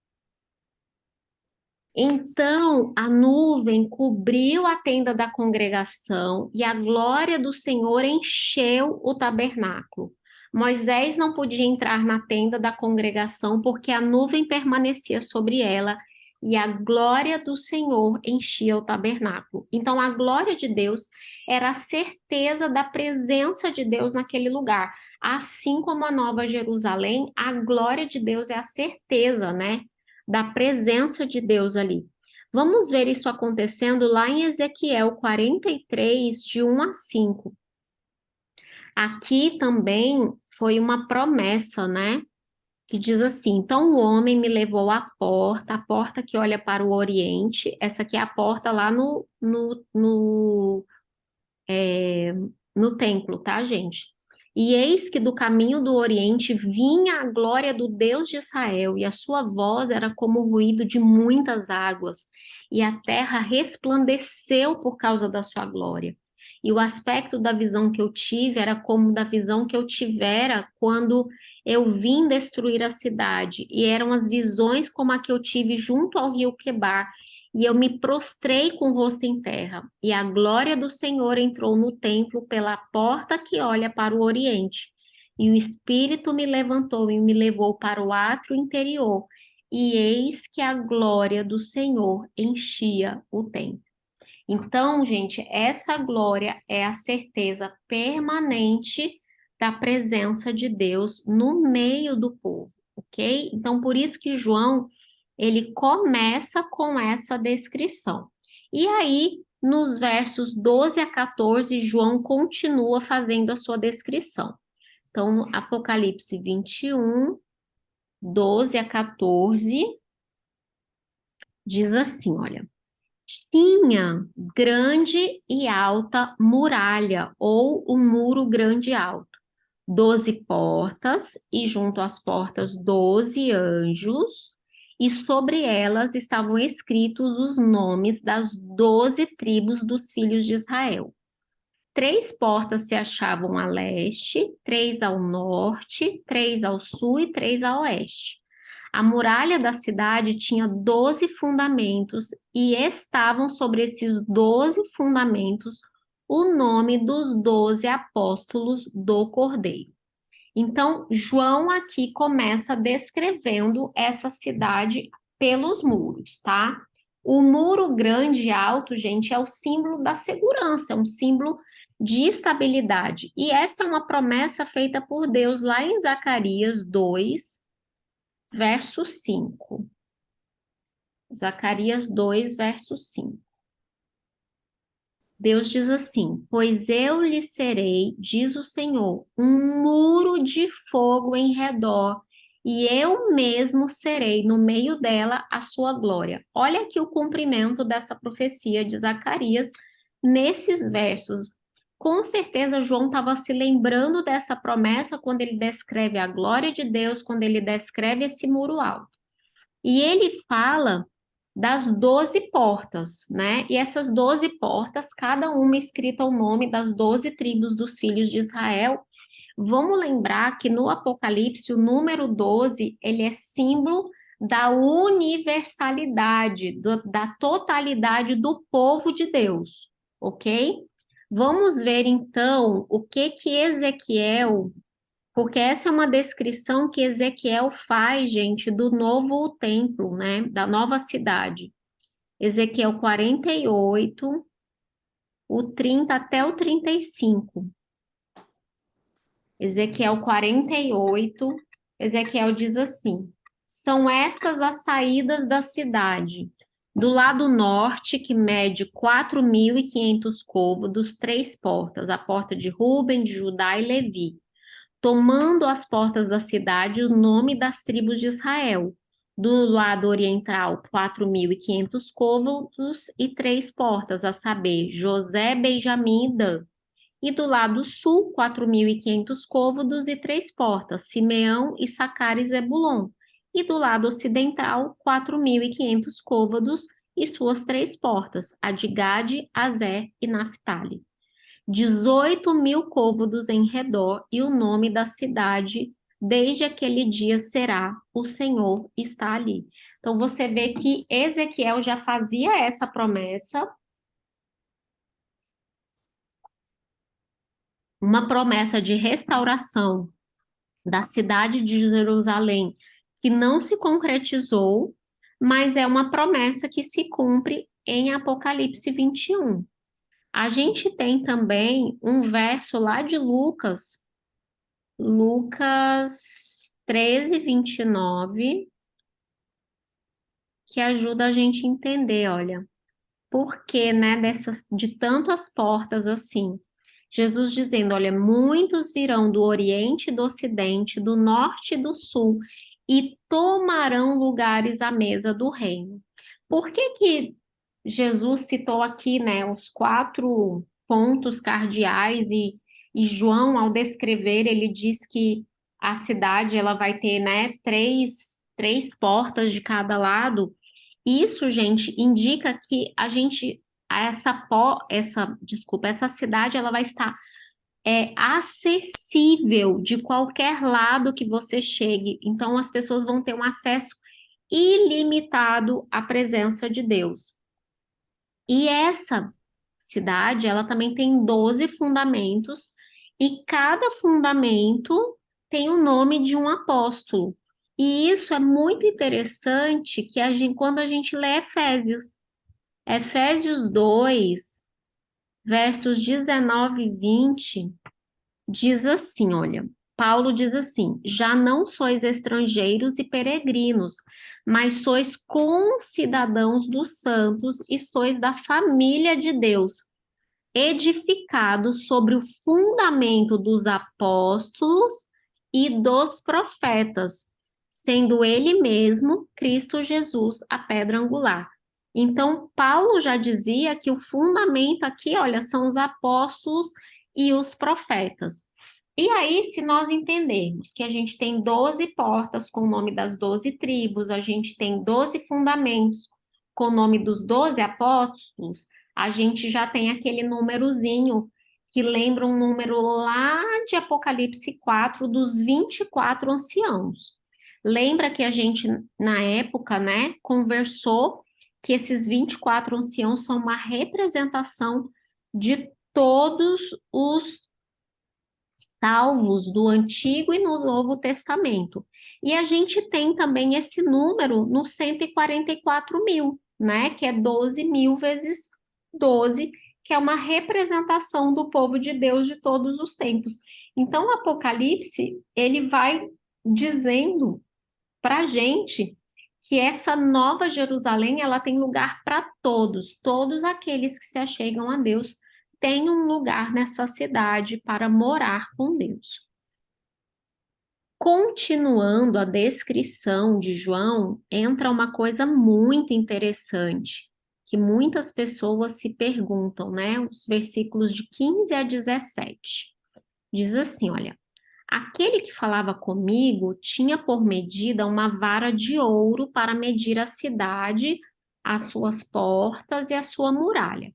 Então a nuvem cobriu a tenda da congregação e a glória do Senhor encheu o tabernáculo. Moisés não podia entrar na tenda da congregação porque a nuvem permanecia sobre ela e a glória do Senhor enchia o tabernáculo. Então a glória de Deus era a certeza da presença de Deus naquele lugar. Assim como a Nova Jerusalém, a glória de Deus é a certeza, né, da presença de Deus ali. Vamos ver isso acontecendo lá em Ezequiel 43, de 1 a 5. Aqui também foi uma promessa, né? Que diz assim: Então o homem me levou à porta, a porta que olha para o Oriente. Essa aqui é a porta lá no templo, tá, gente? E eis que do caminho do Oriente vinha a glória do Deus de Israel, e a sua voz era como o ruído de muitas águas, e a terra resplandeceu por causa da sua glória. E o aspecto da visão que eu tive era como da visão que eu tivera quando eu vim destruir a cidade, e eram as visões como a que eu tive junto ao rio Quebar, e eu me prostrei com o rosto em terra, e a glória do Senhor entrou no templo pela porta que olha para o oriente. E o Espírito me levantou e me levou para o átrio interior, e eis que a glória do Senhor enchia o templo. Então, gente, essa glória é a certeza permanente da presença de Deus no meio do povo, ok? Então, por isso que João ele começa com essa descrição. E aí, nos versos 12 a 14, João continua fazendo a sua descrição. Então, Apocalipse 21, 12 a 14. Diz assim, olha, tinha grande e alta muralha, ou um muro grande e alto, 12 portas, e junto às portas 12 anjos, e sobre elas estavam escritos os nomes das 12 tribos dos filhos de Israel. 3 portas se achavam a leste, 3 ao norte, 3 ao sul e 3 a oeste. A muralha da cidade tinha 12 fundamentos e estavam sobre esses 12 fundamentos o nome dos 12 apóstolos do Cordeiro. Então, João aqui começa descrevendo essa cidade pelos muros, tá? O muro grande e alto, gente, é o símbolo da segurança, é um símbolo de estabilidade. E essa é uma promessa feita por Deus lá em Zacarias 2, verso 5. Zacarias 2, verso 5. Deus diz assim: pois eu lhe serei, diz o Senhor, um muro de fogo em redor, e eu mesmo serei no meio dela a sua glória. Olha aqui o cumprimento dessa profecia de Zacarias nesses versos. Com certeza, João estava se lembrando dessa promessa quando ele descreve a glória de Deus, quando ele descreve esse muro alto. E ele fala das 12 portas, né? E essas 12 portas, cada uma escrita o nome das 12 tribos dos filhos de Israel. Vamos lembrar que no Apocalipse, o número 12, ele é símbolo da universalidade, da totalidade do povo de Deus, ok? Vamos ver, então, o que Ezequiel, porque essa é uma descrição que Ezequiel faz, gente, do novo templo, né? Da nova cidade. Ezequiel 48, o 30 até o 35. Ezequiel 48, Ezequiel diz assim: são estas as saídas da cidade. Do lado norte, que mede 4.500 côvados, 3 portas, a porta de Ruben, de Judá e Levi, tomando as portas da cidade o nome das tribos de Israel. Do lado oriental, 4.500 côvados e 3 portas, a saber, José, Benjamim e Dan. E do lado sul, 4.500 côvados e 3 portas, Simeão, Issacar e Zebulon. E do lado ocidental, 4.500 côvados e suas 3 portas, a de Gade, Azer e Naphtali. 18.000 côvados em redor, e o nome da cidade, desde aquele dia será: o Senhor está ali. Então, você vê que Ezequiel já fazia essa promessa, uma promessa de restauração da cidade de Jerusalém, que não se concretizou, mas é uma promessa que se cumpre em Apocalipse 21. A gente tem também um verso lá de Lucas 13, 29, que ajuda a gente a entender, olha, por que, né, de tantas portas assim. Jesus dizendo, olha, muitos virão do Oriente e do Ocidente, do Norte e do Sul, e tomarão lugares à mesa do reino. Por que que Jesus citou aqui, né, os 4 pontos cardeais e João, ao descrever, ele diz que a cidade ela vai ter, né, três portas de cada lado. Isso, gente, indica que essa cidade ela vai estar acessível de qualquer lado que você chegue. Então, as pessoas vão ter um acesso ilimitado à presença de Deus. E essa cidade, ela também tem 12 fundamentos, e cada fundamento tem o nome de um apóstolo. E isso é muito interessante que quando a gente lê Efésios 2, versos 19 e 20, diz assim, olha, Paulo diz assim: já não sois estrangeiros e peregrinos, mas sois concidadãos dos santos e sois da família de Deus, edificados sobre o fundamento dos apóstolos e dos profetas, sendo ele mesmo, Cristo Jesus, a pedra angular. Então, Paulo já dizia que o fundamento aqui, olha, são os apóstolos e os profetas. E aí, se nós entendermos que a gente tem 12 portas com o nome das 12 tribos, a gente tem 12 fundamentos com o nome dos 12 apóstolos, a gente já tem aquele númerozinho que lembra um número lá de Apocalipse 4, dos 24 anciãos. Lembra que a gente, na época, né, conversou que esses 24 anciãos são uma representação de todos os salvos do Antigo e no Novo Testamento. E a gente tem também esse número no 144 mil, né? Que é 12 mil vezes 12, que é uma representação do povo de Deus de todos os tempos. Então, o Apocalipse, ele vai dizendo para a gente que essa nova Jerusalém, ela tem lugar para todos, todos aqueles que se achegam a Deus têm um lugar nessa cidade para morar com Deus. Continuando a descrição de João, entra uma coisa muito interessante, que muitas pessoas se perguntam, né? Os versículos de 15 a 17. Diz assim, olha, aquele que falava comigo tinha por medida uma vara de ouro para medir a cidade, as suas portas e a sua muralha.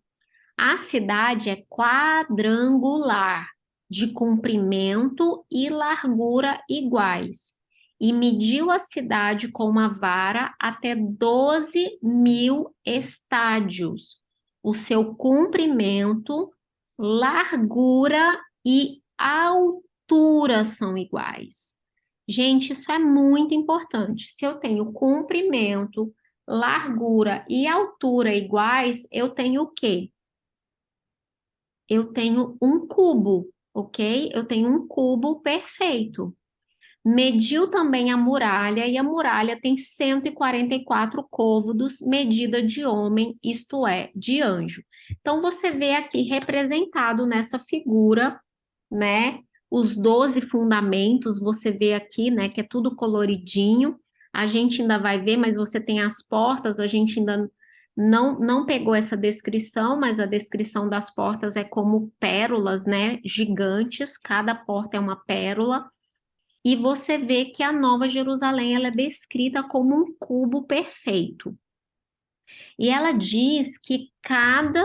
A cidade é quadrangular, de comprimento e largura iguais, e mediu a cidade com uma vara até 12 mil estádios. O seu comprimento, largura e altura são iguais. Gente, isso é muito importante. Se eu tenho comprimento, largura e altura iguais, eu tenho o quê? Eu tenho um cubo, ok? Eu tenho um cubo perfeito. Mediu também a muralha, e a muralha tem 144 côvados, medida de homem, isto é, de anjo. Então, você vê aqui representado nessa figura, né? Os 12 fundamentos, você vê aqui, né? Que é tudo coloridinho. A gente ainda vai ver, mas você tem as portas, a gente ainda não pegou essa descrição, mas a descrição das portas é como pérolas, né? Gigantes, cada porta é uma pérola. E você vê que a Nova Jerusalém ela é descrita como um cubo perfeito. E ela diz que cada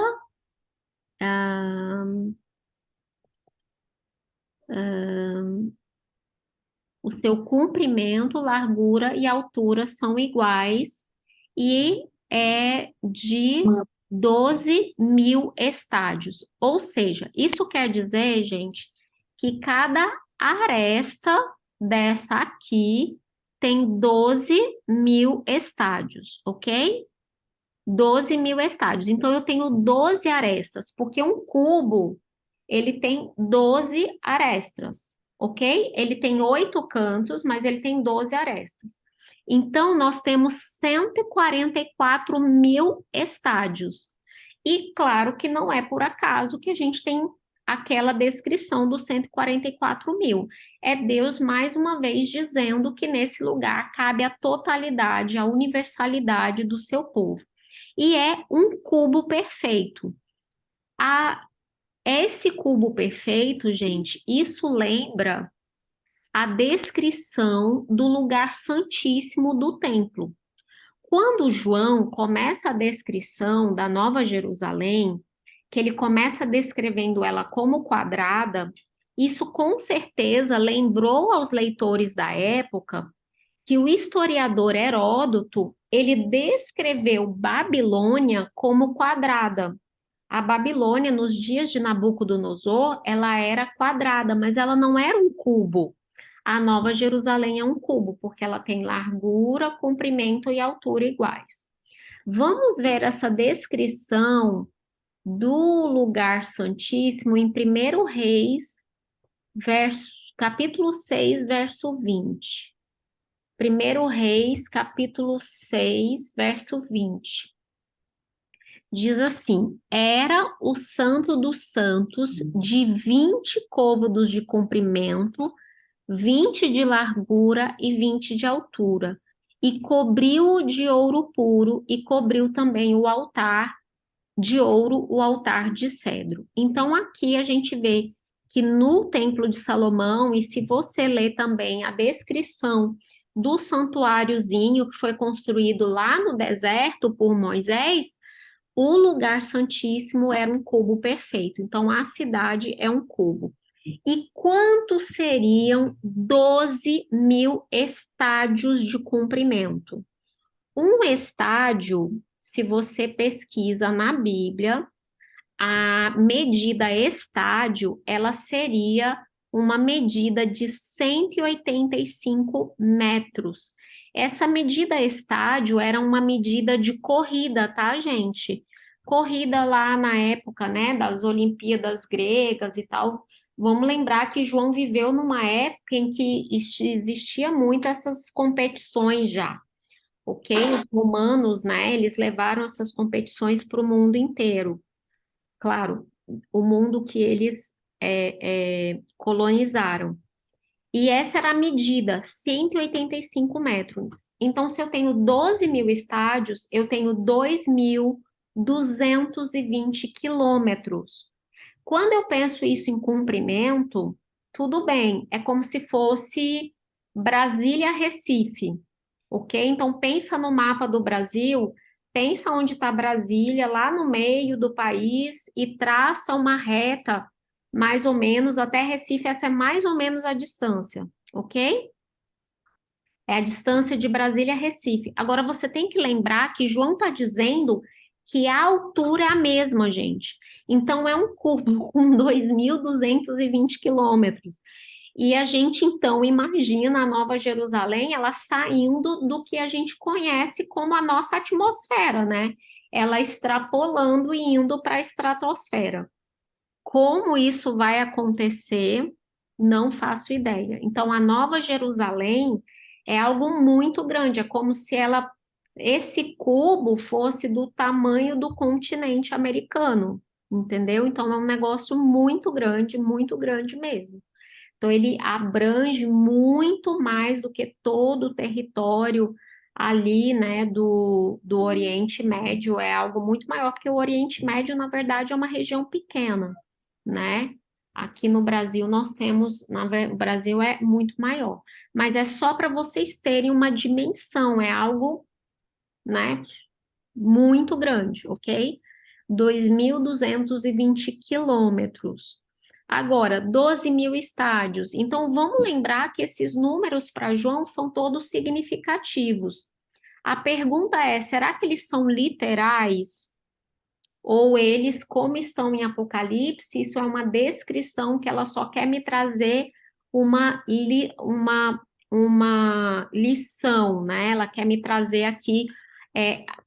o seu comprimento, largura e altura são iguais e é de 12 mil estádios. Ou seja, isso quer dizer, gente, que cada aresta dessa aqui tem 12 mil estádios, ok? 12 mil estádios. Então, eu tenho 12 arestas, porque um cubo, ele tem 12 arestas, ok? Ele tem 8 cantos, mas ele tem 12 arestas. Então, nós temos 144 mil estádios. E claro que não é por acaso que a gente tem aquela descrição dos 144 mil. É Deus, mais uma vez, dizendo que nesse lugar cabe a totalidade, a universalidade do seu povo. E é um cubo perfeito. Esse cubo perfeito, gente, isso lembra a descrição do lugar santíssimo do templo. Quando João começa a descrição da Nova Jerusalém, que ele começa descrevendo ela como quadrada, isso com certeza lembrou aos leitores da época que o historiador Heródoto, ele descreveu Babilônia como quadrada. A Babilônia, nos dias de Nabucodonosor, ela era quadrada, mas ela não era um cubo. A Nova Jerusalém é um cubo, porque ela tem largura, comprimento e altura iguais. Vamos ver essa descrição do lugar santíssimo em 1 Reis, capítulo 6, verso 20. 1 Reis, capítulo 6, verso 20. Diz assim: era o Santo dos Santos de 20 côvados de comprimento, 20 de largura e 20 de altura. e cobriu de ouro puro e cobriu também o altar de ouro, o altar de cedro. Então, aqui a gente vê que no Templo de Salomão, e se você ler também a descrição do santuáriozinho que foi construído lá no deserto por Moisés, o lugar santíssimo era um cubo perfeito. Então, a cidade é um cubo. E quantos seriam 12.000 estádios de comprimento? Um estádio, se você pesquisa na Bíblia, a medida estádio, ela seria uma medida de 185 metros. Essa medida estádio era uma medida de corrida, tá, gente? Corrida lá na época, né, das Olimpíadas gregas e tal. Vamos lembrar que João viveu numa época em que existia muito essas competições já, ok? Os romanos, né, eles levaram essas competições para o mundo inteiro. Claro, o mundo que eles colonizaram. E essa era a medida, 185 metros. Então, se eu tenho 12.000 estádios, eu tenho 2.220 quilômetros. Quando eu penso isso em comprimento, tudo bem, é como se fosse Brasília-Recife, ok? Então, pensa no mapa do Brasil, pensa onde está Brasília, lá no meio do país, e traça uma reta, mais ou menos, até Recife, essa é mais ou menos a distância, ok? É a distância de Brasília a Recife. Agora, você tem que lembrar que João está dizendo que a altura é a mesma, gente. Então, é um cubo com 2.220 quilômetros. E a gente, então, imagina a Nova Jerusalém, ela saindo do que a gente conhece como a nossa atmosfera, né? Ela extrapolando e indo para a estratosfera. Como isso vai acontecer, não faço ideia. Então, a Nova Jerusalém é algo muito grande, é como se esse cubo fosse do tamanho do continente americano, entendeu? Então, é um negócio muito grande mesmo. Então, ele abrange muito mais do que todo o território ali, né, do Oriente Médio, é algo muito maior, porque o Oriente Médio, na verdade, é uma região pequena, né? Aqui no Brasil nós temos, o Brasil é muito maior, mas é só para vocês terem uma dimensão, é algo, né, muito grande, ok? 2.220 quilômetros. Agora, 12.000 estádios. Então, vamos lembrar que esses números para João são todos significativos. A pergunta é: será que eles são literais? Ou eles, como estão em Apocalipse, isso é uma descrição que ela só quer me trazer uma lição, né? Ela quer me trazer aqui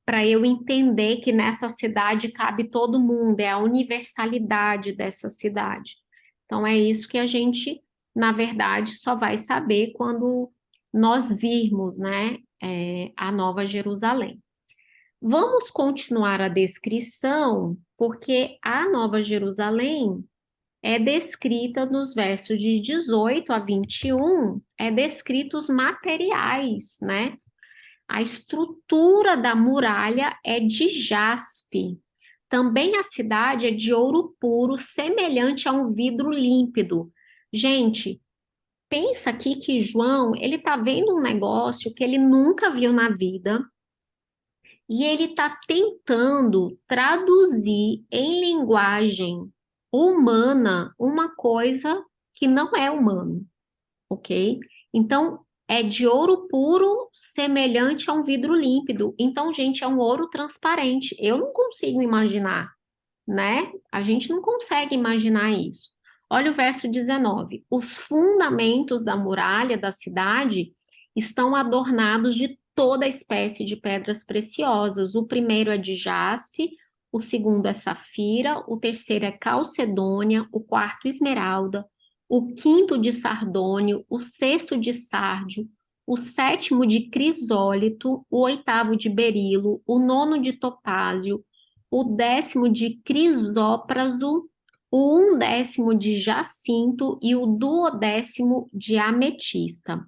para eu entender que nessa cidade cabe todo mundo, é a universalidade dessa cidade. Então, é isso que a gente, na verdade, só vai saber quando nós virmos, né, a Nova Jerusalém. Vamos continuar a descrição, porque a Nova Jerusalém é descrita nos versos de 18 a 21, é descrito os materiais, né? A estrutura da muralha é de jaspe. Também a cidade é de ouro puro, semelhante a um vidro límpido. Gente, pensa aqui que João, ele tá vendo um negócio que ele nunca viu na vida, e ele está tentando traduzir em linguagem humana uma coisa que não é humano, ok? Então, é de ouro puro, semelhante a um vidro límpido. Então, gente, é um ouro transparente. Eu não consigo imaginar, né? A gente não consegue imaginar isso. Olha o verso 19. Os fundamentos da muralha da cidade estão adornados de toda espécie de pedras preciosas. O primeiro é de jaspe, o segundo é safira, o terceiro é calcedônia, o quarto esmeralda, o quinto de sardônio, o sexto de sárdio, o sétimo de crisólito, o oitavo de berilo, o nono de topázio, o décimo de crisópraso, o undécimo de jacinto e o duodécimo de ametista.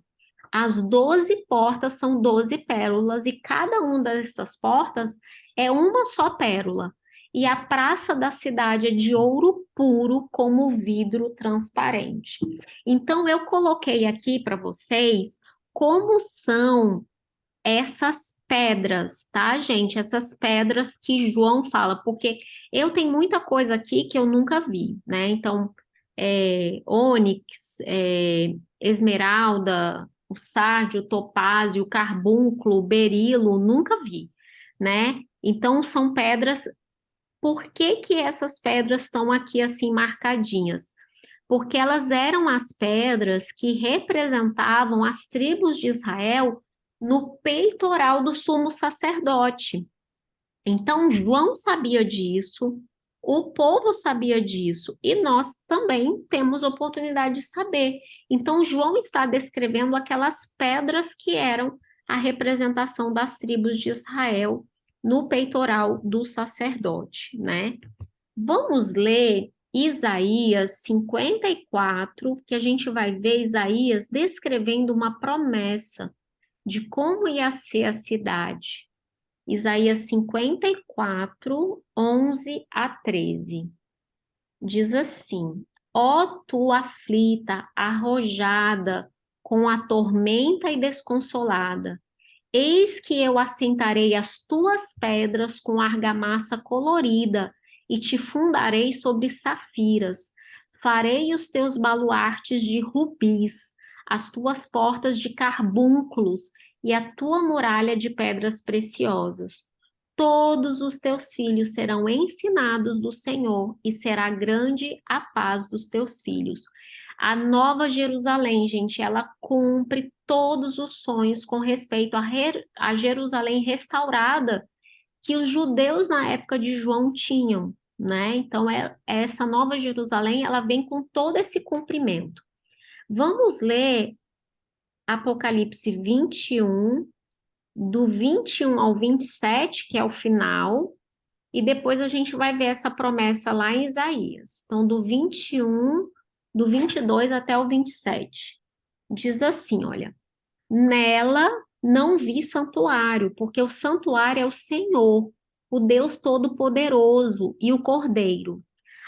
As 12 portas são 12 pérolas e cada uma dessas portas é uma só pérola. E a praça da cidade é de ouro puro, como vidro transparente. Então, eu coloquei aqui para vocês como são essas pedras, tá, gente? Essas pedras que João fala, porque eu tenho muita coisa aqui que eu nunca vi, né? Então, ônix, esmeralda, o sárdio, o topázio, o carbúnculo, o berilo, nunca vi, né? Então, são pedras. Por que que essas pedras estão aqui assim marcadinhas? Porque elas eram as pedras que representavam as tribos de Israel no peitoral do sumo sacerdote. Então, João sabia disso, o povo sabia disso, e nós também temos oportunidade de saber. Então, João está descrevendo aquelas pedras que eram a representação das tribos de Israel no peitoral do sacerdote, né? Vamos ler Isaías 54, que a gente vai ver Isaías descrevendo uma promessa de como ia ser a cidade. Isaías 54, 11 a 13. Diz assim: Ó tu aflita, arrojada, com a tormenta e desconsolada, eis que eu assentarei as tuas pedras com argamassa colorida e te fundarei sobre safiras. Farei os teus baluartes de rubis, as tuas portas de carbúnculos e a tua muralha de pedras preciosas. Todos os teus filhos serão ensinados do Senhor e será grande a paz dos teus filhos. A Nova Jerusalém, gente, ela cumpre todos os sonhos com respeito a Jerusalém restaurada que os judeus na época de João tinham, né? Então, essa Nova Jerusalém, ela vem com todo esse cumprimento. Vamos ler Apocalipse 21, do 21 ao 27, que é o final, e depois a gente vai ver essa promessa lá em Isaías. Então, do 21, do 22 até o 27. Diz assim, olha: Nela não vi santuário, porque o santuário é o Senhor, o Deus Todo-Poderoso e o Cordeiro.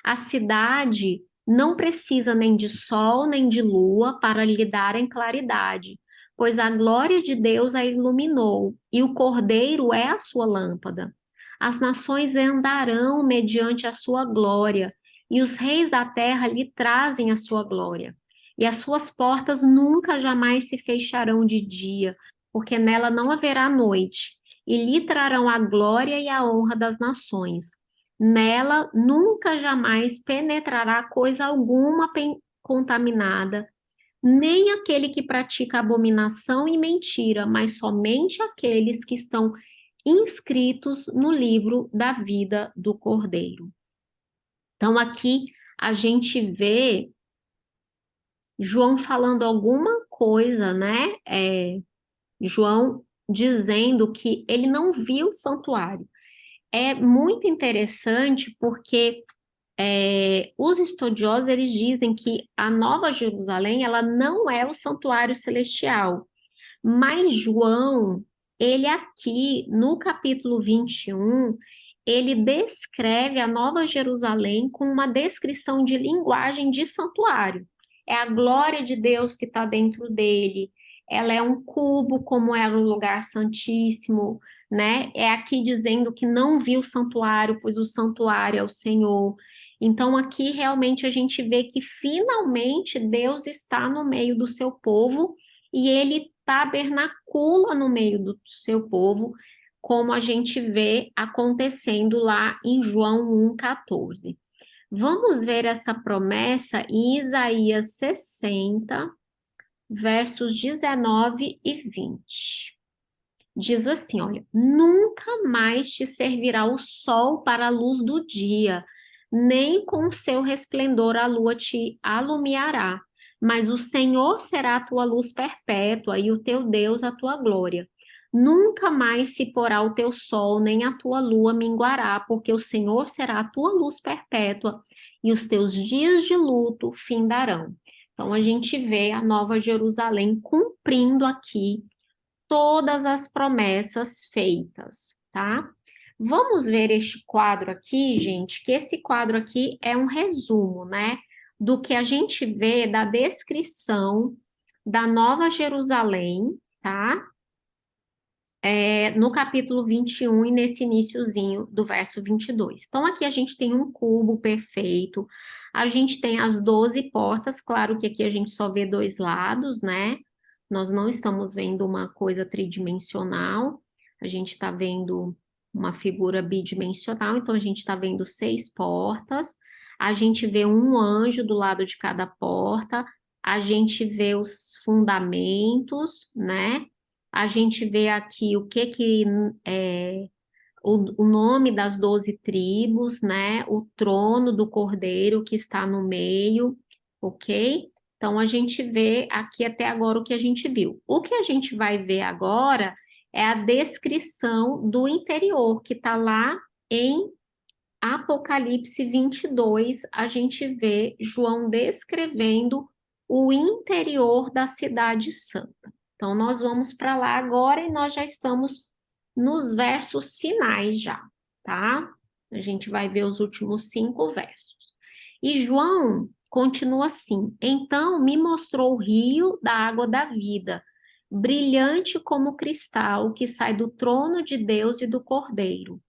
A cidade não precisa nem de sol nem de lua para lhe darem claridade, pois a glória de Deus a iluminou e o Cordeiro é a sua lâmpada. As nações andarão mediante a sua glória e os reis da terra lhe trazem a sua glória. E as suas portas nunca jamais se fecharão de dia, porque nela não haverá noite, e lhe trarão a glória e a honra das nações. Nela nunca jamais penetrará coisa alguma contaminada, nem aquele que pratica abominação e mentira, mas somente aqueles que estão inscritos no livro da vida do Cordeiro. Então, aqui a gente vê João falando alguma coisa, né? João dizendo que ele não viu o santuário. É muito interessante porque os estudiosos eles dizem que a Nova Jerusalém ela não é o santuário celestial, mas João, ele aqui no capítulo 21, ele descreve a Nova Jerusalém com uma descrição de linguagem de santuário. É a glória de Deus que está dentro dele. Ela é um cubo, como era o lugar santíssimo, né? É aqui dizendo que não viu o santuário, pois o santuário é o Senhor. Então, aqui realmente a gente vê que finalmente Deus está no meio do seu povo e ele tabernacula no meio do seu povo, como a gente vê acontecendo lá em João 1,14. Vamos ver essa promessa em Isaías 60, versos 19 e 20. Diz assim, olha: Nunca mais te servirá o sol para a luz do dia, nem com seu resplendor a lua te alumiará, mas o Senhor será a tua luz perpétua e o teu Deus a tua glória. Nunca mais se porá o teu sol, nem a tua lua minguará, porque o Senhor será a tua luz perpétua e os teus dias de luto findarão. Então, a gente vê a Nova Jerusalém cumprindo aqui todas as promessas feitas, tá? Vamos ver este quadro aqui, gente, que esse quadro aqui é um resumo, né, do que a gente vê da descrição da Nova Jerusalém, tá? No capítulo 21 e nesse iniciozinho do verso 22. Então, aqui a gente tem um cubo perfeito, a gente tem as 12 portas, claro que aqui a gente só vê dois lados, né? Nós não estamos vendo uma coisa tridimensional, a gente está vendo uma figura bidimensional, então a gente está vendo 6 portas, a gente vê um anjo do lado de cada porta, a gente vê os fundamentos, né? A gente vê aqui o que é o nome das 12 tribos, né? O trono do cordeiro que está no meio, ok? Então, a gente vê aqui até agora o que a gente viu. O que a gente vai ver agora é a descrição do interior, que está lá em Apocalipse 22. A gente vê João descrevendo o interior da cidade santa. Então, nós vamos para lá agora e nós já estamos nos versos finais já, tá? A gente vai ver os últimos 5 versos. E João continua assim: Então me mostrou o rio da água da vida, brilhante como cristal, que sai do trono de Deus e do Cordeiro.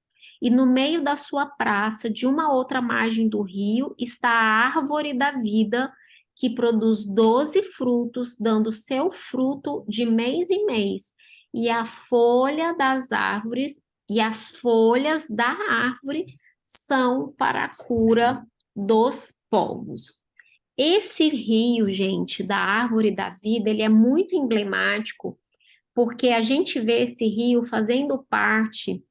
E no meio da sua praça, de uma outra margem do rio, está a árvore da vida, que produz 12 frutos, dando seu fruto de mês em mês. E a folha das árvores e as folhas da árvore são para a cura dos povos. Esse rio, gente, da árvore da vida, ele é muito emblemático, porque a gente vê esse rio fazendo parte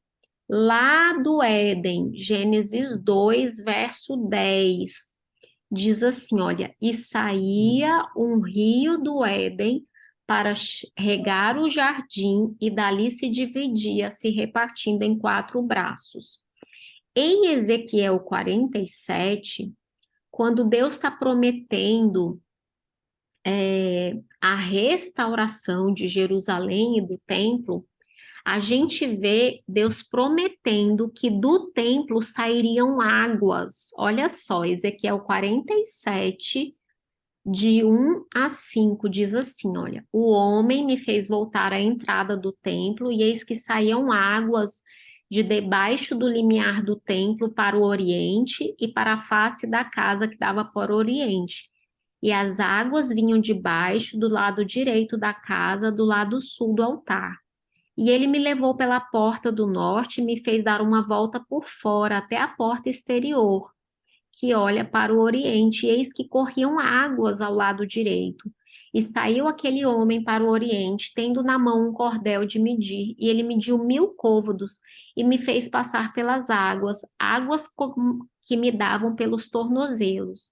lá do Éden, Gênesis 2, verso 10. Diz assim, olha, e saía um rio do Éden para regar o jardim e dali se dividia, se repartindo em 4 braços. Em Ezequiel 47, quando Deus está prometendo a restauração de Jerusalém e do templo, a gente vê Deus prometendo que do templo sairiam águas. Olha só, Ezequiel 47, de 1 a 5, diz assim: olha, o homem me fez voltar à entrada do templo, e eis que saíam águas de debaixo do limiar do templo para o oriente e para a face da casa que dava para o oriente. E as águas vinham de baixo, do lado direito da casa, do lado sul do altar. E ele me levou pela porta do norte e me fez dar uma volta por fora até a porta exterior, que olha para o oriente, e eis que corriam águas ao lado direito. E saiu aquele homem para o oriente, tendo na mão um cordel de medir, e ele mediu 1000 côvados, e me fez passar pelas águas, que me davam pelos tornozelos.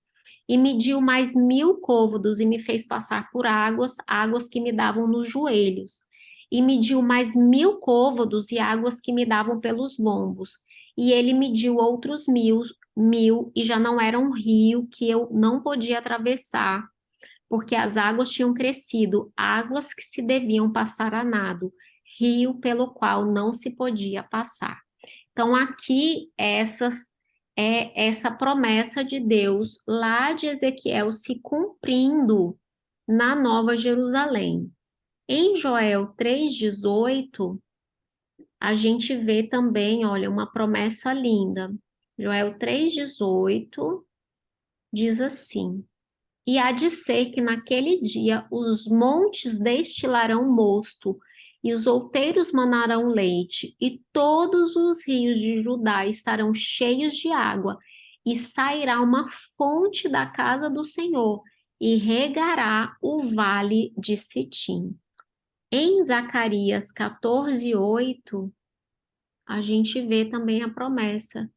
E mediu mais 1000 côvados, e me fez passar por águas que me davam nos joelhos. E mediu mais 1000 côvados e águas que me davam pelos lombos. E ele mediu outros 1000, e já não era um rio que eu não podia atravessar, porque as águas tinham crescido, águas que se deviam passar a nado, rio pelo qual não se podia passar. Então, aqui, essa promessa de Deus lá de Ezequiel se cumprindo na Nova Jerusalém. Em Joel 3,18, a gente vê também, olha, uma promessa linda. Joel 3,18 diz assim: E há de ser que naquele dia os montes destilarão mosto, e os outeiros manarão leite, e todos os rios de Judá estarão cheios de água, e sairá uma fonte da casa do Senhor, e regará o vale de Sitim. Em Zacarias 14:8, a gente vê também a promessa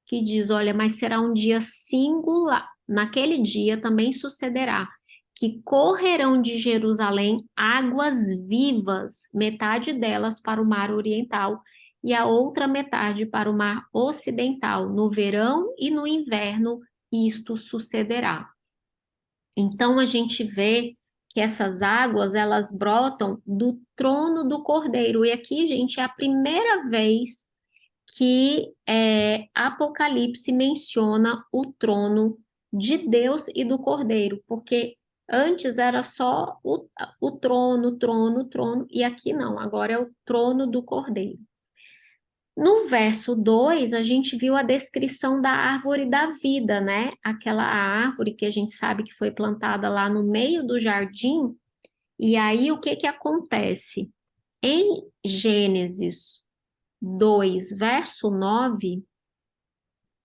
que diz: olha, mas será um dia singular. Naquele dia também sucederá que correrão de Jerusalém águas vivas, metade delas para o mar oriental e a outra metade para o mar ocidental. No verão e no inverno isto sucederá. Então, a gente vê que essas águas, elas brotam do trono do Cordeiro. E aqui, gente, é a primeira vez que Apocalipse menciona o trono de Deus e do Cordeiro, porque antes era só o trono, trono, trono, e aqui não, agora é o trono do Cordeiro. No verso 2, a gente viu a descrição da árvore da vida, né? Aquela árvore que a gente sabe que foi plantada lá no meio do jardim. E aí, o que que acontece? Em Gênesis 2, verso 9,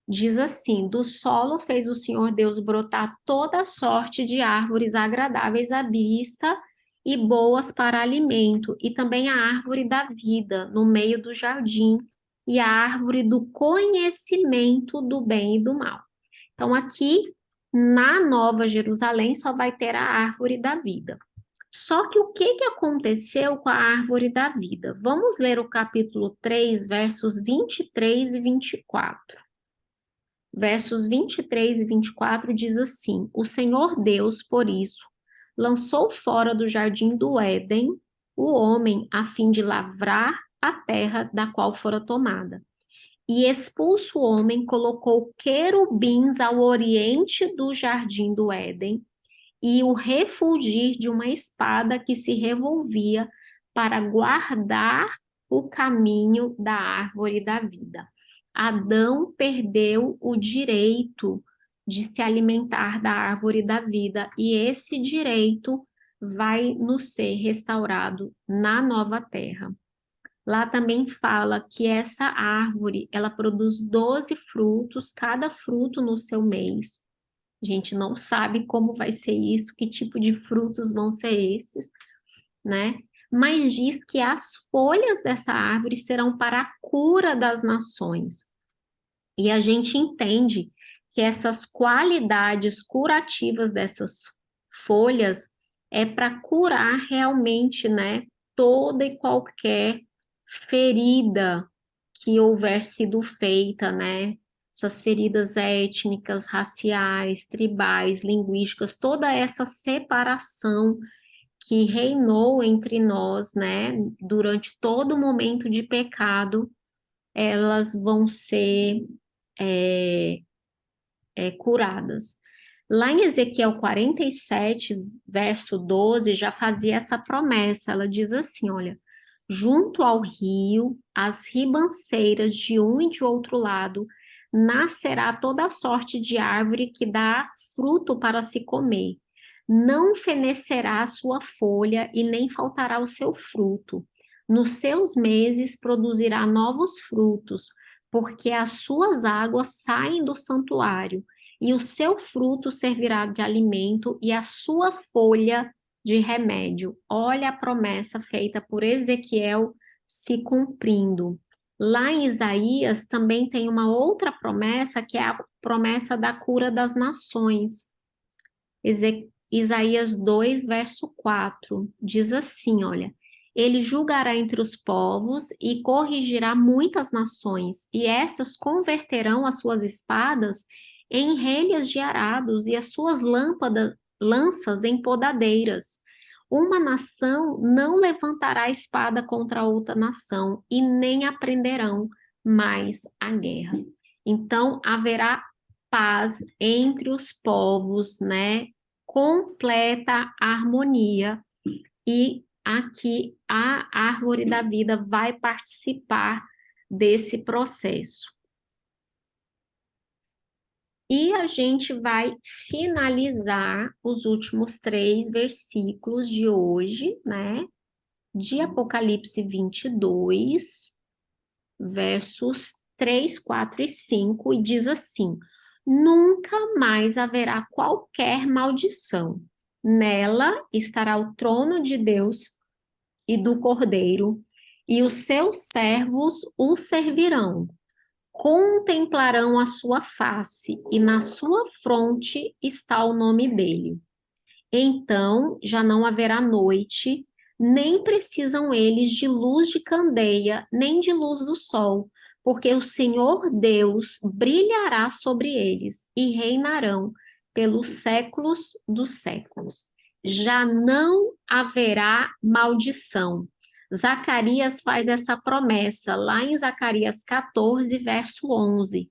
diz assim: do solo fez o Senhor Deus brotar toda sorte de árvores agradáveis à vista e boas para alimento, e também a árvore da vida no meio do jardim, e a árvore do conhecimento do bem e do mal. Então, aqui na Nova Jerusalém só vai ter a árvore da vida. Só que o que que aconteceu com a árvore da vida? Vamos ler o capítulo 3, versos 23 e 24. Versos 23 e 24 diz assim: o Senhor Deus, por isso, lançou fora do jardim do Éden o homem a fim de lavrar a terra da qual fora tomada. E expulso o homem, colocou querubins ao oriente do jardim do Éden e o refulgir de uma espada que se revolvia para guardar o caminho da árvore da vida. Adão perdeu o direito de se alimentar da árvore da vida, e esse direito vai nos ser restaurado na nova terra. Lá também fala que essa árvore, ela produz 12 frutos, cada fruto no seu mês. A gente não sabe como vai ser isso, que tipo de frutos vão ser esses, né? Mas diz que as folhas dessa árvore serão para a cura das nações. E a gente entende que essas qualidades curativas dessas folhas é para curar realmente, né, toda e qualquer ferida que houver sido feita, né? Essas feridas étnicas, raciais, tribais, linguísticas, toda essa separação que reinou entre nós, né, durante todo o momento de pecado, elas vão ser é, curadas. Lá em Ezequiel 47, verso 12, já fazia essa promessa. Ela diz assim: olha, junto ao rio, as ribanceiras de um e de outro lado, nascerá toda sorte de árvore que dá fruto para se comer. Não fenecerá a sua folha e nem faltará o seu fruto. Nos seus meses produzirá novos frutos, porque as suas águas saem do santuário, e o seu fruto servirá de alimento e a sua folha de remédio. Olha a promessa feita por Ezequiel se cumprindo. Lá em Isaías também tem uma outra promessa, que é a promessa da cura das nações. Isaías 2, verso 4, diz assim, olha: ele julgará entre os povos e corrigirá muitas nações, e estas converterão as suas espadas em relhas de arados e as suas lanças em podadeiras. Uma nação não levantará espada contra outra nação, e nem aprenderão mais a guerra. Então, haverá paz entre os povos, né? Completa harmonia, e aqui a árvore da vida vai participar desse processo. E a gente vai finalizar os últimos 3 versículos de hoje, né? De Apocalipse 22, versos 3, 4 e 5, e diz assim: nunca mais haverá qualquer maldição. Nela estará o trono de Deus e do Cordeiro, e os seus servos o servirão. Contemplarão a sua face, e na sua fronte está o nome dele. Então já não haverá noite, nem precisam eles de luz de candeia, nem de luz do sol, porque o Senhor Deus brilhará sobre eles e reinarão pelos séculos dos séculos. Já não haverá maldição. Zacarias faz essa promessa lá em Zacarias 14, verso 11.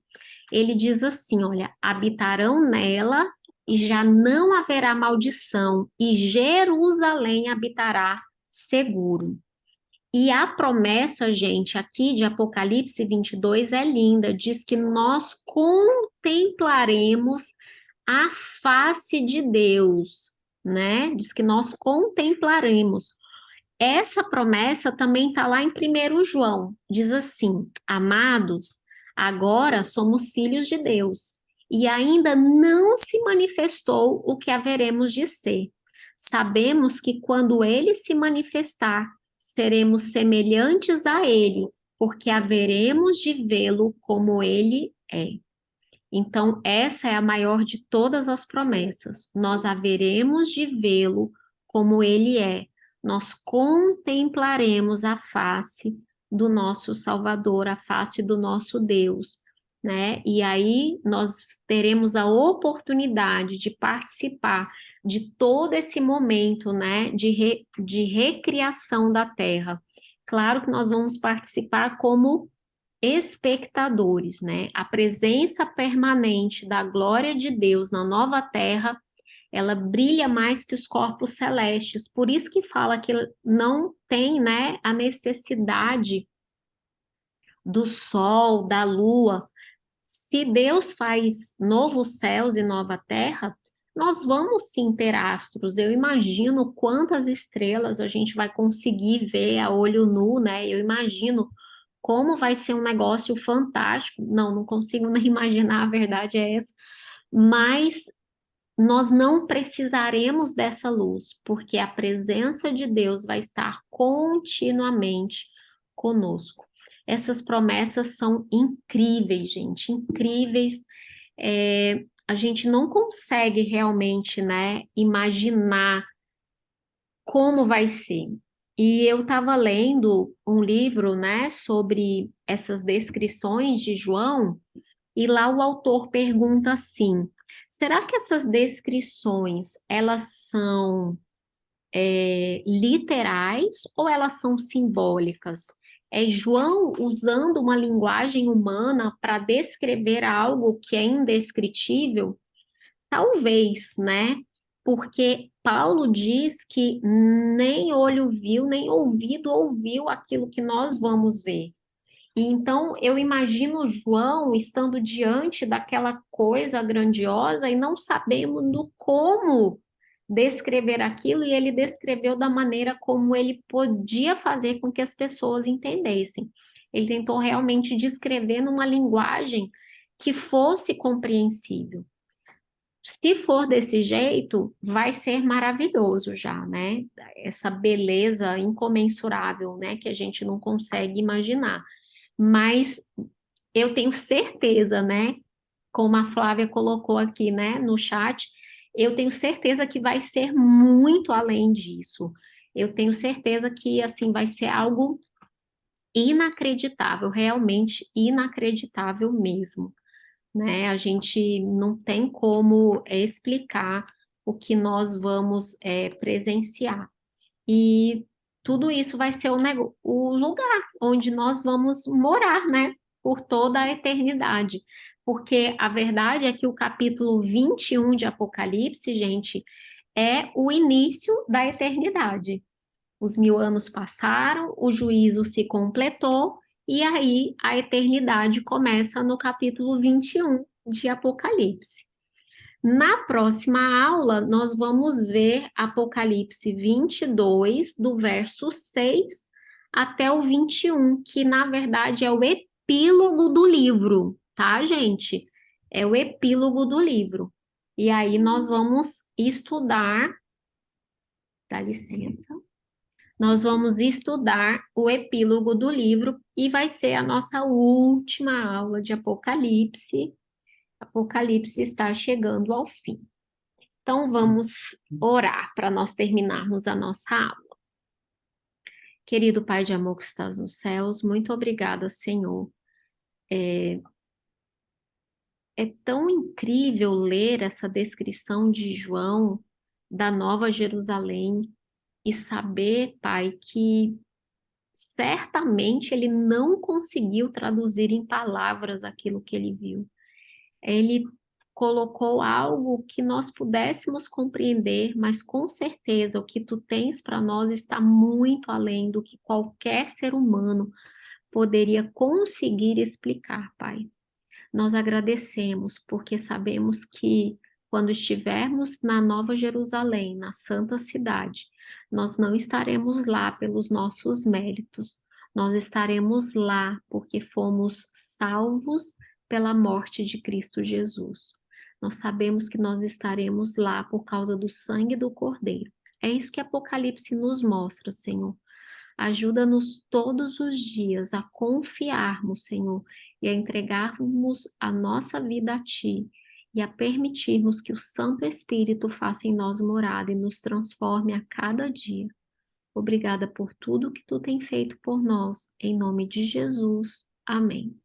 Ele diz assim, olha, habitarão nela e já não haverá maldição, e Jerusalém habitará seguro. E a promessa, gente, aqui de Apocalipse 22 é linda, diz que nós contemplaremos a face de Deus, né? Diz que nós contemplaremos. Essa promessa também está lá em 1 João, diz assim: Amados, agora somos filhos de Deus, e ainda não se manifestou o que haveremos de ser. Sabemos que quando ele se manifestar, seremos semelhantes a ele, porque haveremos de vê-lo como ele é. Então, essa é a maior de todas as promessas. Nós haveremos de vê-lo como ele é. Nós contemplaremos a face do nosso Salvador, a face do nosso Deus, né? E aí nós teremos a oportunidade de participar de todo esse momento, né, de recriação da terra. Claro que nós vamos participar como espectadores, né? A presença permanente da glória de Deus na nova terra, ela brilha mais que os corpos celestes. Por isso que fala que não tem, né, a necessidade do sol, da lua. Se Deus faz novos céus e nova terra, nós vamos sim ter astros. Eu imagino quantas estrelas a gente vai conseguir ver a olho nu, né? Eu imagino como vai ser um negócio fantástico. Não, não consigo nem imaginar, a verdade é essa. Mas nós não precisaremos dessa luz, porque a presença de Deus vai estar continuamente conosco. Essas promessas são incríveis, gente, incríveis. A gente não consegue realmente, né, imaginar como vai ser. E eu estava lendo um livro, né, sobre essas descrições de João, e lá o autor pergunta assim: será que essas descrições elas são literais ou elas são simbólicas? É João usando uma linguagem humana para descrever algo que é indescritível? Talvez, né? Porque Paulo diz que nem olho viu, nem ouvido ouviu aquilo que nós vamos ver. E então eu imagino João estando diante daquela coisa grandiosa e não sabendo como descrever aquilo, e ele descreveu da maneira como ele podia fazer com que as pessoas entendessem. Ele tentou realmente descrever numa linguagem que fosse compreensível. Se for desse jeito, vai ser maravilhoso já, né? Essa beleza incomensurável, né, que a gente não consegue imaginar. Mas eu tenho certeza, né, como a Flávia colocou aqui, né, no chat, eu tenho certeza que vai ser muito além disso. Eu tenho certeza que, assim, vai ser algo inacreditável, realmente inacreditável mesmo, né? A gente não tem como explicar o que nós vamos presenciar. E tudo isso vai ser o lugar onde nós vamos morar, né? Por toda a eternidade. Porque a verdade é que o capítulo 21 de Apocalipse, gente, é o início da eternidade. Os 1000 anos passaram, o juízo se completou, e aí a eternidade começa no capítulo 21 de Apocalipse. Na próxima aula, nós vamos ver Apocalipse 22, do verso 6 até o 21, que na verdade é o epílogo do livro, tá, gente? É o epílogo do livro. E aí nós vamos estudar, dá licença, nós vamos estudar o epílogo do livro e vai ser a nossa última aula de Apocalipse. Apocalipse está chegando ao fim. Então, vamos orar para nós terminarmos a nossa aula. Querido Pai de amor que estás nos céus, muito obrigada, Senhor, É tão incrível ler essa descrição de João da Nova Jerusalém e saber, Pai, que certamente ele não conseguiu traduzir em palavras aquilo que ele viu. Ele colocou algo que nós pudéssemos compreender, mas com certeza o que tu tens para nós está muito além do que qualquer ser humano poderia conseguir explicar, Pai. Nós agradecemos porque sabemos que quando estivermos na Nova Jerusalém, na Santa Cidade, nós não estaremos lá pelos nossos méritos, nós estaremos lá porque fomos salvos pela morte de Cristo Jesus. Nós sabemos que nós estaremos lá por causa do sangue do Cordeiro. É isso que Apocalipse nos mostra, Senhor. Ajuda-nos todos os dias a confiarmos, Senhor, e a entregarmos a nossa vida a Ti e a permitirmos que o Santo Espírito faça em nós morada e nos transforme a cada dia. Obrigada por tudo que Tu tem feito por nós, em nome de Jesus. Amém.